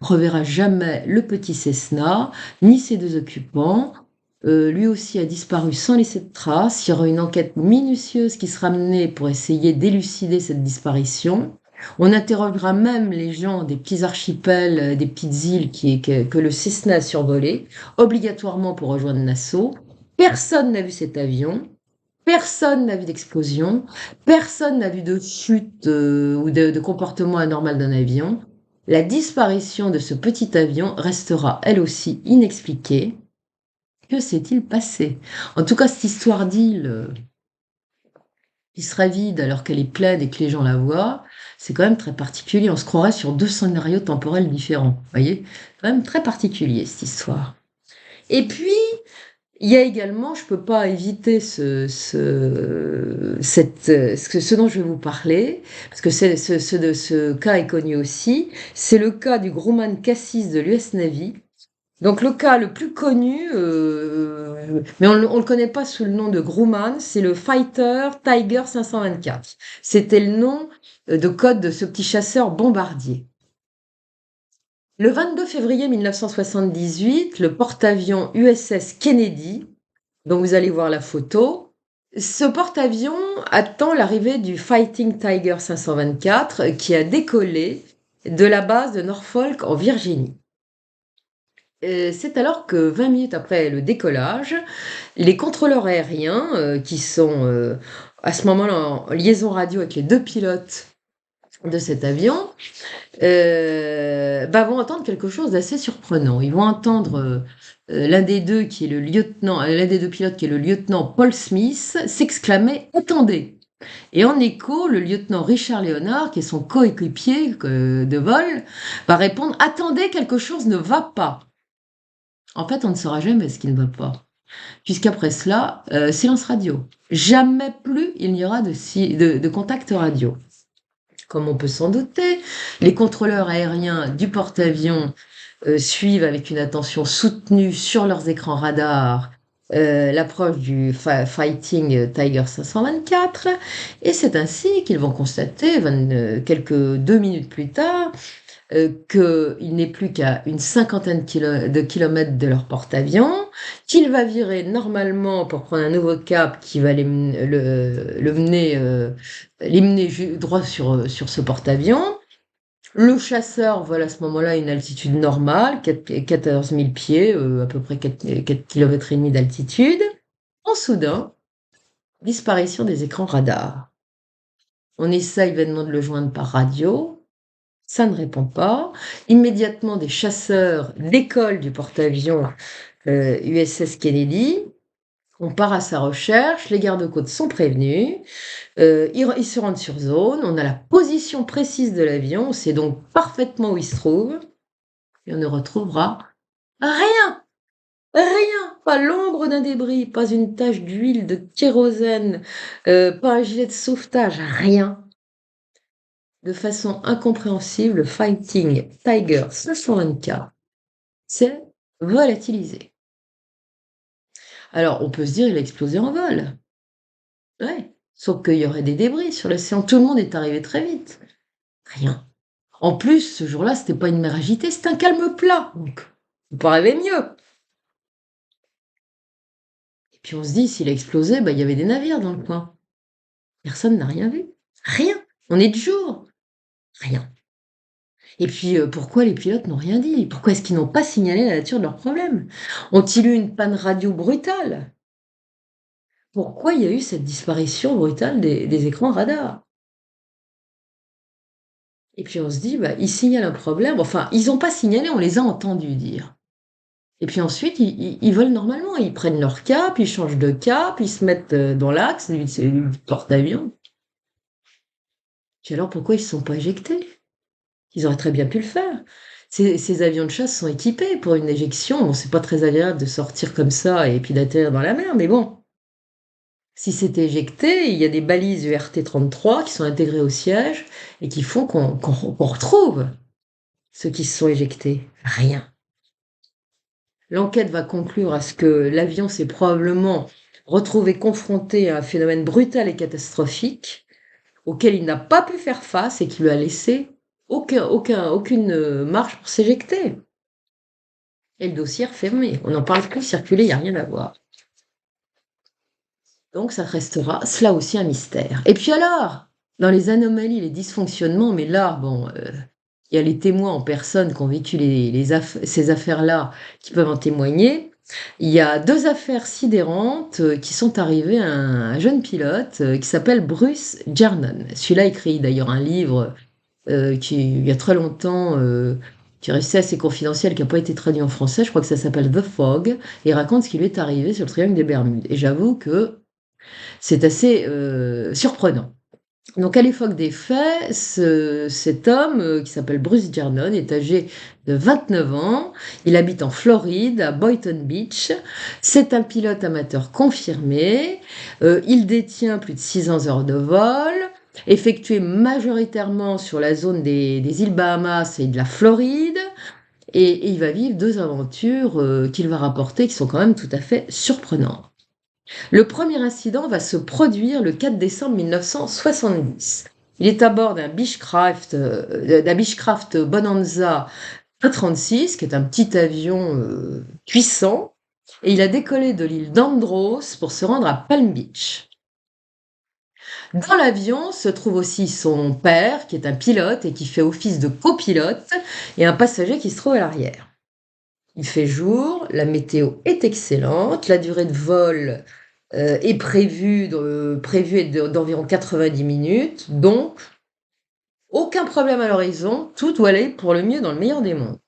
reverra jamais le petit Cessna, ni ses 2 occupants. Lui aussi a disparu sans laisser de traces. Il y aura une enquête minutieuse qui sera menée pour essayer d'élucider cette disparition. On interrogera même les gens des petits archipels, des petites îles que le Cessna a survolées, obligatoirement pour rejoindre Nassau. Personne n'a vu cet avion, personne n'a vu d'explosion, personne n'a vu de chute ou de comportement anormal d'un avion. La disparition de ce petit avion restera elle aussi inexpliquée. Que s'est-il passé? En tout cas, cette histoire d'île qui serait vide alors qu'elle est pleine et que les gens la voient, c'est quand même très particulier. On se croirait sur 2 scénarios temporels différents. Vous voyez? Quand même très particulier cette histoire. Et puis, il y a également, je ne peux pas éviter ce dont je vais vous parler, parce que ce cas est connu aussi, c'est le cas du Grumman Cassis de l'US Navy. Donc le cas le plus connu, mais on ne le connaît pas sous le nom de Grumman, c'est le Fighter Tiger 524. C'était le nom de code de ce petit chasseur bombardier. Le 22 février 1978, le porte-avions USS Kennedy, dont vous allez voir la photo, ce porte-avions attend l'arrivée du Fighting Tiger 524 qui a décollé de la base de Norfolk en Virginie. C'est alors que 20 minutes après le décollage, les contrôleurs aériens, qui sont à ce moment-là en liaison radio avec les 2 pilotes de cet avion, vont entendre quelque chose d'assez surprenant. Ils vont entendre l'un des deux l'un des 2 pilotes qui est le lieutenant Paul Smith s'exclamer: «Attendez!» Et en écho, le lieutenant Richard Leonard, qui est son coéquipier de vol, va répondre: «Attendez, quelque chose ne va pas!» En fait, on ne saura jamais ce qui ne va pas, puisqu'après cela, silence radio. Jamais plus il n'y aura de contact radio. Comme on peut s'en douter, les contrôleurs aériens du porte-avions suivent avec une attention soutenue sur leurs écrans radars l'approche du Fighting Tiger 524, et c'est ainsi qu'ils vont constater, quelques 2 minutes plus tard, qu'il n'est plus qu'à une cinquantaine de kilomètres de leur porte-avions, qu'il va virer normalement pour prendre un nouveau cap qui va les mener droit sur ce porte-avions. Le chasseur vole à ce moment-là une altitude normale, 14 000 pieds, à peu près 4 km et demi d'altitude. En soudain, disparition des écrans radars. On essaye vainement de le joindre par radio, ça ne répond pas. Immédiatement, des chasseurs décollent du porte-avions USS Kennedy. On part à sa recherche, les gardes-côtes sont prévenus, ils se rendent sur zone, on a la position précise de l'avion, on sait donc parfaitement où il se trouve, et on ne retrouvera rien, rien, pas l'ombre d'un débris, pas une tache d'huile, de kérosène, pas un gilet de sauvetage, rien. De façon incompréhensible, le Fighting Tiger 524 s'est volatilisé. Alors, on peut se dire, il a explosé en vol. Ouais, sauf qu'il y aurait des débris sur l'océan. Tout le monde est arrivé très vite. Rien. En plus, ce jour-là, c'était pas une mer agitée, c'était un calme plat, donc on peut pas rêver mieux. Et puis on se dit: «S'il a explosé, bah, il y avait des navires dans le coin». Personne n'a rien vu. Rien! On est de jour. Rien. Et puis, pourquoi les pilotes n'ont rien dit? Pourquoi est-ce qu'ils n'ont pas signalé la nature de leur problème? Ont-ils eu une panne radio brutale? Pourquoi il y a eu cette disparition brutale des écrans radars? Et puis on se dit: «Bah, ils signalent un problème», enfin, ils ont pas signalé, on les a entendus dire. Et puis ensuite, ils volent normalement. Ils prennent leur cap, ils changent de cap, ils se mettent, dans l'axe du porte-avions. Puis alors pourquoi ils se sont pas éjectés? Ils auraient très bien pu le faire. Ces avions de chasse sont équipés pour une éjection. Bon, c'est pas très agréable de sortir comme ça et puis d'atterrir dans la mer, mais bon, si c'était éjecté, il y a des balises URT-33 qui sont intégrées au siège et qui font qu'on retrouve ceux qui se sont éjectés. Rien. L'enquête va conclure à ce que l'avion s'est probablement retrouvé confronté à un phénomène brutal et catastrophique auquel il n'a pas pu faire face et qui lui a laissé aucune marge pour s'éjecter. Et le dossier est refermé. On n'en parle plus, circuler, il n'y a rien à voir. Donc ça restera, cela aussi, un mystère. Et puis alors, dans les anomalies, les dysfonctionnements, mais là, bon, il y a les témoins en personne qui ont vécu ces affaires-là qui peuvent en témoigner. Il y a 2 affaires sidérantes, qui sont arrivées à un jeune pilote, qui s'appelle Bruce Jernan. Celui-là a écrit d'ailleurs un livre, il y a très longtemps, qui est resté assez confidentiel, qui n'a pas été traduit en français. Je crois que ça s'appelle The Fog et il raconte ce qui lui est arrivé sur le triangle des Bermudes et j'avoue que c'est assez, surprenant. Donc à l'époque des faits, cet homme, qui s'appelle Bruce Jernon, est âgé de 29 ans. Il habite en Floride, à Boynton Beach. C'est un pilote amateur confirmé. Il détient plus de 600 heures de vol, effectuées majoritairement sur la zone des îles Bahamas et de la Floride. Et il va vivre 2 aventures, qu'il va rapporter, qui sont quand même tout à fait surprenantes. Le premier incident va se produire le 4 décembre 1970. Il est à bord d'un Beechcraft Bonanza A36, qui est un petit avion puissant, et il a décollé de l'île d'Andros pour se rendre à Palm Beach. Dans l'avion se trouve aussi son père, qui est un pilote et qui fait office de copilote, et un passager qui se trouve à l'arrière. Il fait jour, la météo est excellente, la durée de vol est prévue d'environ 90 minutes, donc aucun problème à l'horizon, tout doit aller pour le mieux dans le meilleur des mondes.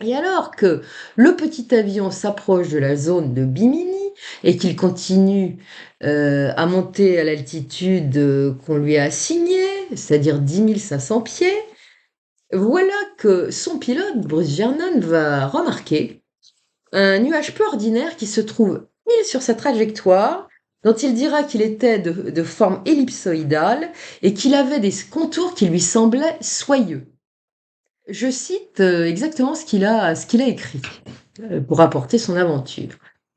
Et alors que le petit avion s'approche de la zone de Bimini et qu'il continue à monter à l'altitude qu'on lui a assignée, c'est-à-dire 10 500 pieds, voilà que son pilote, Bruce Jernon, va remarquer un nuage peu ordinaire qui se trouve pile sur sa trajectoire, dont il dira qu'il était de forme ellipsoïdale et qu'il avait des contours qui lui semblaient soyeux. Je cite exactement ce qu'il a écrit pour rapporter son aventure.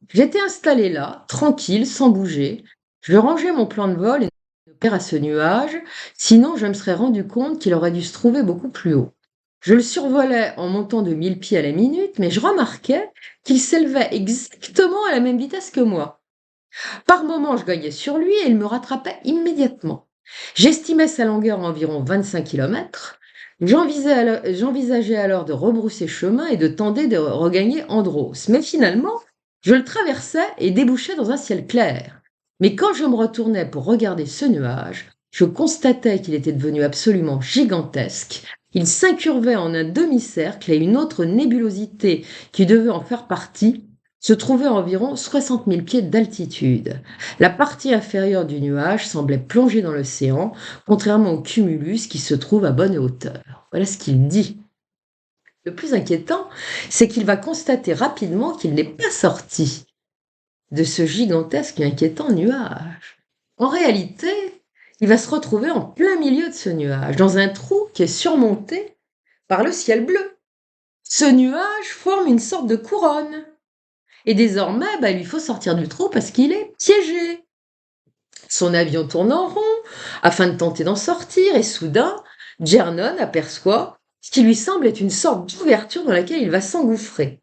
J'étais installé là, tranquille, sans bouger. Je rangeais mon plan de vol et ne pas à ce nuage, sinon je me serais rendu compte qu'il aurait dû se trouver beaucoup plus haut. Je le survolais en montant de 1000 pieds à la minute, mais je remarquais qu'il s'élevait exactement à la même vitesse que moi. Par moments, je gagnais sur lui et il me rattrapait immédiatement. J'estimais sa longueur à environ 25 kilomètres. J'envisageais alors de rebrousser chemin et de tenter de regagner Andros. Mais finalement, je le traversais et débouchais dans un ciel clair. Mais quand je me retournais pour regarder ce nuage, je constatais qu'il était devenu absolument gigantesque. Il s'incurvait en un demi-cercle et une autre nébulosité qui devait en faire partie se trouvait à environ 60 000 pieds d'altitude. La partie inférieure du nuage semblait plongée dans l'océan, contrairement au cumulus qui se trouve à bonne hauteur. Voilà ce qu'il dit. Le plus inquiétant, c'est qu'il va constater rapidement qu'il n'est pas sorti de ce gigantesque et inquiétant nuage. En réalité, il va se retrouver en plein milieu de ce nuage, dans un trou qui est surmonté par le ciel bleu. Ce nuage forme une sorte de couronne. Et désormais, il lui faut sortir du trou parce qu'il est piégé. Son avion tourne en rond afin de tenter d'en sortir et soudain, Gernon aperçoit ce qui lui semble être une sorte d'ouverture dans laquelle il va s'engouffrer.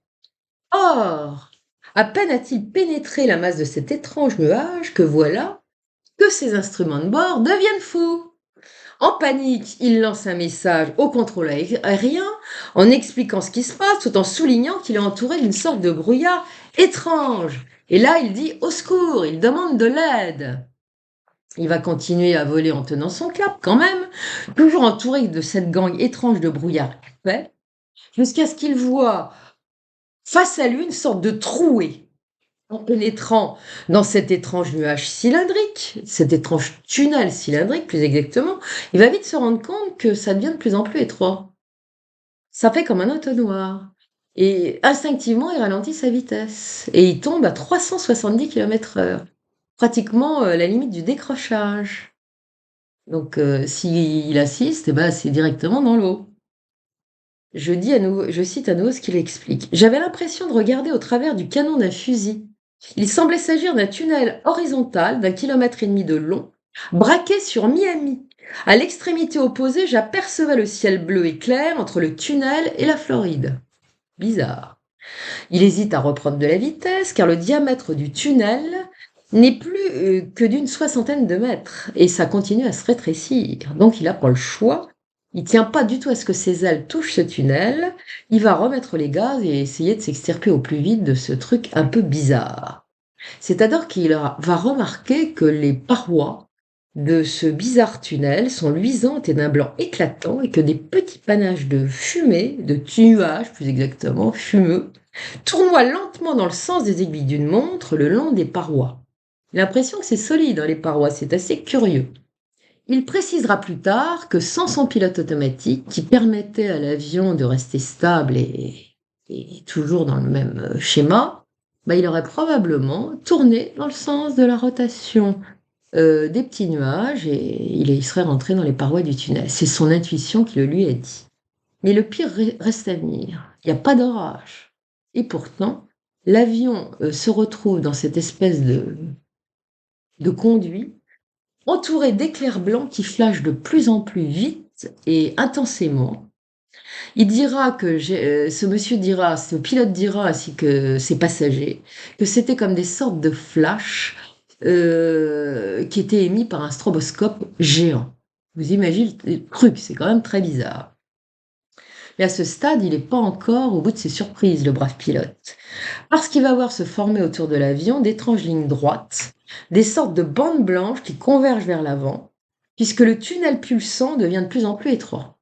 Or, à peine a-t-il pénétré la masse de cet étrange nuage que voilà que ses instruments de bord deviennent fous. En panique, il lance un message au contrôle aérien en expliquant ce qui se passe tout en soulignant qu'il est entouré d'une sorte de brouillard étrange. Et là, il dit au secours, il demande de l'aide. Il va continuer à voler en tenant son cap quand même, toujours entouré de cette gangue étrange de brouillard épais, jusqu'à ce qu'il voit face à lui une sorte de trouée. En pénétrant dans cet étrange nuage cylindrique, cet étrange tunnel cylindrique plus exactement, il va vite se rendre compte que ça devient de plus en plus étroit. Ça fait comme un entonnoir. Et instinctivement, il ralentit sa vitesse. Et il tombe à 370 km/h, pratiquement la limite du décrochage. Donc s'il assiste, eh ben, c'est directement dans l'eau. Je cite à nouveau ce qu'il explique. J'avais l'impression de regarder au travers du canon d'un fusil. Il semblait s'agir d'un tunnel horizontal d'1,5 km de long, braqué sur Miami. À l'extrémité opposée, j'apercevais le ciel bleu et clair entre le tunnel et la Floride. Bizarre. Il hésite à reprendre de la vitesse car le diamètre du tunnel n'est plus que d'une soixantaine de mètres et ça continue à se rétrécir. Donc il n'a pas le choix. Il tient pas du tout à ce que ses ailes touchent ce tunnel. Il va remettre les gaz et essayer de s'extirper au plus vite de ce truc un peu bizarre. C'est alors qu'il va remarquer que les parois de ce bizarre tunnel sont luisantes et d'un blanc éclatant et que des petits panaches de fumée, de nuages plus exactement, fumeux, tournoient lentement dans le sens des aiguilles d'une montre le long des parois. L'impression que c'est solide, hein, les parois, c'est assez curieux. Il précisera plus tard que sans son pilote automatique, qui permettait à l'avion de rester stable et toujours dans le même schéma, bah, il aurait probablement tourné dans le sens de la rotation des petits nuages et il serait rentré dans les parois du tunnel. C'est son intuition qui le lui a dit. Mais le pire reste à venir. Il n'y a pas d'orage. Et pourtant, l'avion se retrouve dans cette espèce de conduit entouré d'éclairs blancs qui flashent de plus en plus vite et intensément. Il dira que ce monsieur dira, ce pilote dira ainsi que ses passagers, que c'était comme des sortes de flashs qui étaient émis par un stroboscope géant. Vous imaginez le truc, c'est quand même très bizarre. Mais à ce stade, il n'est pas encore au bout de ses surprises, le brave pilote. Parce qu'il va voir se former autour de l'avion d'étranges lignes droites, des sortes de bandes blanches qui convergent vers l'avant, puisque le tunnel pulsant devient de plus en plus étroit.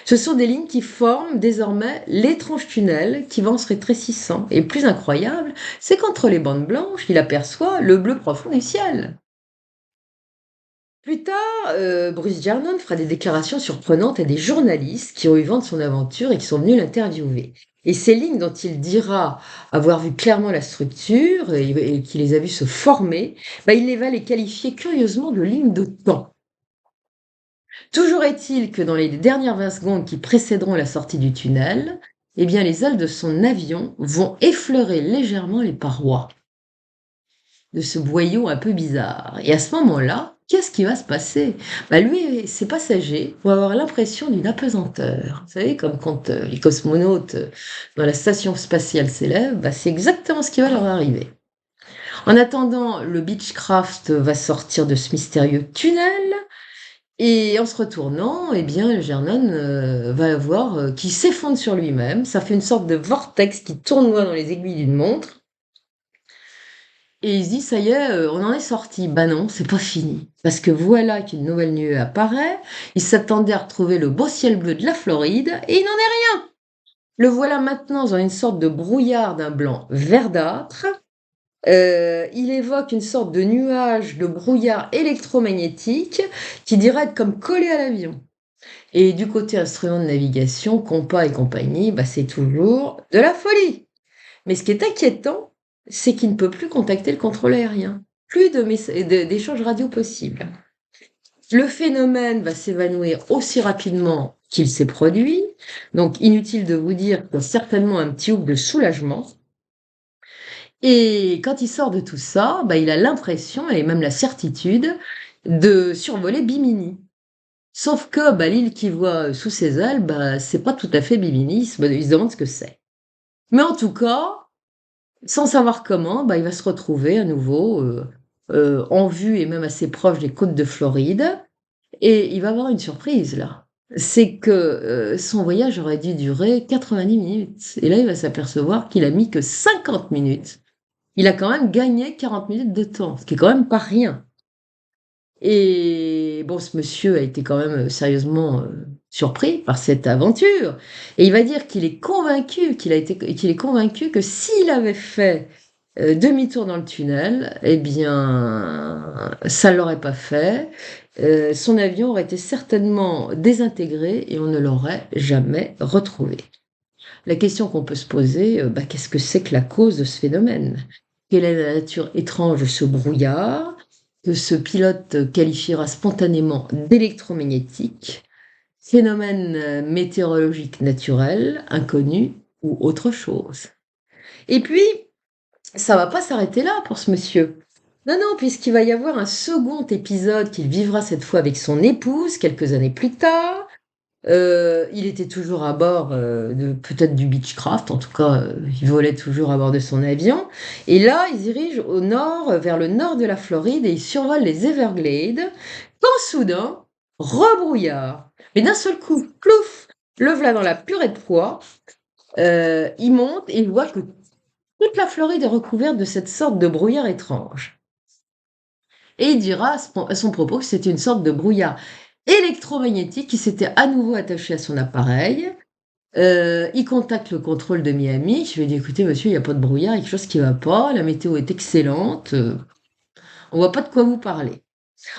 Ce sont des lignes qui forment désormais l'étrange tunnel qui va en se rétrécissant. Et le plus incroyable, c'est qu'entre les bandes blanches, il aperçoit le bleu profond du ciel. Plus tard, Bruce Gernon fera des déclarations surprenantes à des journalistes qui ont eu vent de son aventure et qui sont venus l'interviewer. Et ces lignes dont il dira avoir vu clairement la structure et qu'il les a vues se former, bah, il va les qualifier curieusement de lignes de temps. Toujours est-il que dans les dernières 20 secondes qui précéderont la sortie du tunnel, eh bien les ailes de son avion vont effleurer légèrement les parois de ce boyau un peu bizarre. Et à ce moment-là, qu'est-ce qui va se passer? Bah lui et ses passagers vont avoir l'impression d'une apesanteur. Vous savez, comme quand les cosmonautes dans la station spatiale s'élèvent, bah c'est exactement ce qui va leur arriver. En attendant, le Beechcraft va sortir de ce mystérieux tunnel et en se retournant, eh bien, Gernon va voir qu'il s'effondre sur lui-même. Ça fait une sorte de vortex qui tournoie dans les aiguilles d'une montre. Et il se dit, ça y est, on en est sorti. Bah non, c'est pas fini. Parce que voilà qu'une nouvelle nuée apparaît. Il s'attendait à retrouver le beau ciel bleu de la Floride et il n'en est rien. Le voilà maintenant dans une sorte de brouillard d'un blanc verdâtre. Il évoque une sorte de nuage de brouillard électromagnétique qui dirait être comme collé à l'avion. Et du côté instrument de navigation, compas et compagnie, bah c'est toujours de la folie. Mais ce qui est inquiétant, c'est qu'il ne peut plus contacter le contrôle aérien. Plus d'échanges radio possibles. Le phénomène va s'évanouir aussi rapidement qu'il s'est produit. Donc, inutile de vous dire qu'il y a certainement un petit ouf de soulagement. Et quand il sort de tout ça, bah, il a l'impression et même la certitude de survoler Bimini. Sauf que, bah, l'île qu'il voit, sous ses ailes, bah, c'est pas tout à fait Bimini, il se demande ce que c'est. Mais en tout cas, sans savoir comment, bah, il va se retrouver à nouveau, en vue et même assez proche des côtes de Floride et il va avoir une surprise là. C'est que, son voyage aurait dû durer 90 minutes et là, il va s'apercevoir qu'il a mis que 50 minutes. Il a quand même gagné 40 minutes de temps, ce qui est quand même pas rien. Et bon, ce monsieur a été quand même, sérieusement, surpris par cette aventure et il va dire qu'il est convaincu que s'il avait fait, demi-tour dans le tunnel et bien, ça ne l'aurait pas fait. Son avion aurait été certainement désintégré et on ne l'aurait jamais retrouvé. La question qu'on peut se poser, bah, qu'est-ce que c'est que la cause de ce phénomène? Quelle est la nature étrange de ce brouillard que ce pilote qualifiera spontanément d'électromagnétique? Phénomène, météorologique naturel, inconnu ou autre chose? Et puis, ça va pas s'arrêter là pour ce monsieur. Non, non, puisqu'il va y avoir un second épisode qu'il vivra cette fois avec son épouse quelques années plus tard. Il était toujours à bord, de peut-être du Beechcraft, en tout cas, il volait toujours à bord de son avion et là, il se dirige au nord, vers le nord de la Floride et il survole les Everglades quand soudain, rebrouillard. Mais d'un seul coup, plouf! Le voilà dans la purée de pois, il monte et il voit que toute la Floride est recouverte de cette sorte de brouillard étrange et il dira à son propos que c'était une sorte de brouillard électromagnétique qui s'était à nouveau attaché à son appareil. Il contacte le contrôle de Miami. Je lui ai dit: «Écoutez monsieur, il y a pas de brouillard, il y a quelque chose qui va pas, la météo est excellente, on voit pas de quoi vous parlez».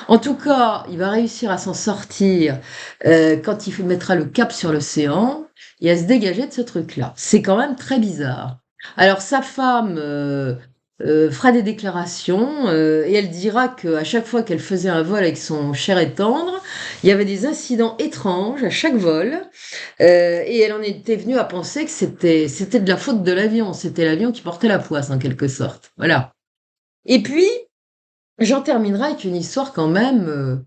En tout cas, il va réussir à s'en sortir, quand il mettra le cap sur l'océan et à se dégager de ce truc-là. C'est quand même très bizarre. Alors sa femme, fera des déclarations, et elle dira qu'à chaque fois qu'elle faisait un vol avec son cher et tendre, il y avait des incidents étranges à chaque vol, et elle en était venue à penser que c'était de la faute de l'avion, c'était l'avion qui portait la poisse en quelque sorte. Voilà. Et puis, j'en terminerai avec une histoire quand même,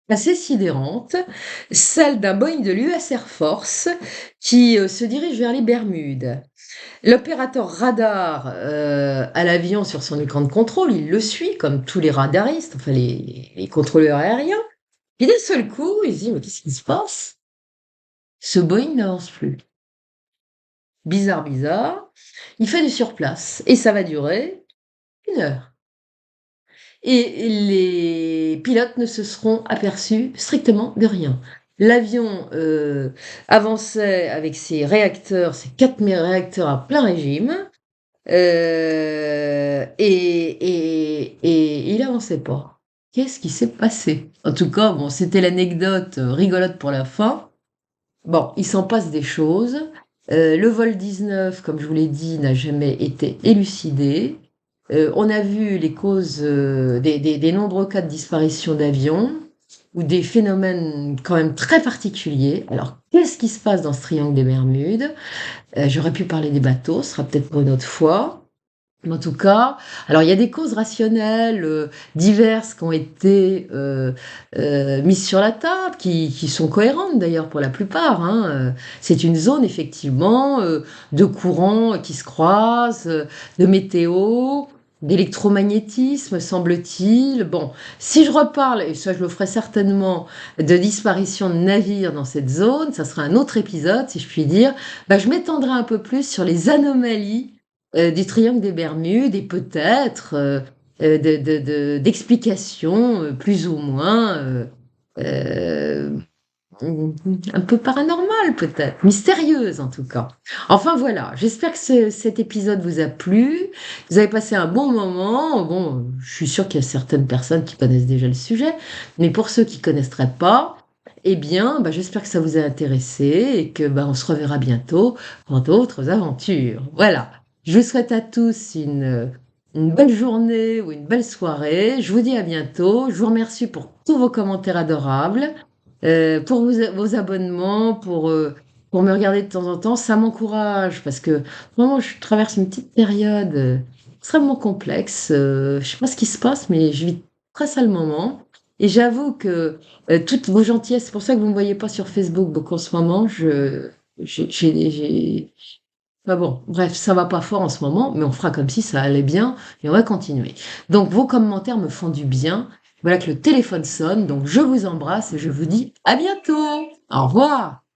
assez sidérante, celle d'un Boeing de l'US Air Force qui, se dirige vers les Bermudes. L'opérateur radar, a l'avion sur son écran de contrôle, il le suit comme tous les radaristes, enfin les contrôleurs aériens. Puis d'un seul coup, il se dit: «Mais qu'est-ce qui se passe? Ce Boeing n'avance plus». Bizarre, bizarre. Il fait du surplace et ça va durer 1 heure. Et les pilotes ne se seront aperçus strictement de rien. L'avion, avançait avec ses réacteurs, ses 4 réacteurs à plein régime, et il avançait pas. Qu'est-ce qui s'est passé? En tout cas, bon, c'était l'anecdote, rigolote pour la fin. Bon, il s'en passe des choses. Le vol 19, comme je vous l'ai dit, n'a jamais été élucidé. On a vu les causes, des nombreux cas de disparition d'avions ou des phénomènes quand même très particuliers. Alors, qu'est-ce qui se passe dans ce triangle des Bermudes? J'aurais pu parler des bateaux, ce sera peut-être pour une autre fois. Mais en tout cas, alors il y a des causes rationnelles, diverses qui ont été, mises sur la table, qui sont cohérentes d'ailleurs pour la plupart, hein. C'est une zone effectivement, de courants qui se croisent, de météo, d'électromagnétisme semble-t-il. Bon, si je reparle, et ça je le ferai certainement, de disparition de navires dans cette zone, ça sera un autre épisode si je puis dire. Bah, je m'étendrai un peu plus sur les anomalies du triangle des Bermudes et peut-être, d'explications, plus ou moins, heu, un peu paranormales peut-être, mystérieuses en tout cas. Enfin voilà, j'espère que cet épisode vous a plu, vous avez passé un bon moment. Bon, je suis sûre qu'il y a certaines personnes qui connaissent déjà le sujet, mais pour ceux qui connaîtraient pas, eh bien, bah, j'espère que ça vous a intéressé et que, bah, on se reverra bientôt pour d'autres aventures. Voilà. Je vous souhaite à tous une belle journée ou une belle soirée. Je vous dis à bientôt. Je vous remercie pour tous vos commentaires adorables, pour vos abonnements, pour me regarder de temps en temps. Ça m'encourage parce que vraiment, je traverse une petite période, extrêmement complexe. Je sais pas ce qui se passe, mais je vis très sale moment. Et j'avoue que toutes vos gentillesses, c'est pour ça que vous ne me voyez pas sur Facebook beaucoup en ce moment. Enfin bon, bref, ça va pas fort en ce moment, mais on fera comme si ça allait bien et on va continuer. Donc vos commentaires me font du bien. Voilà que le téléphone sonne, donc je vous embrasse et je vous dis à bientôt. Au revoir.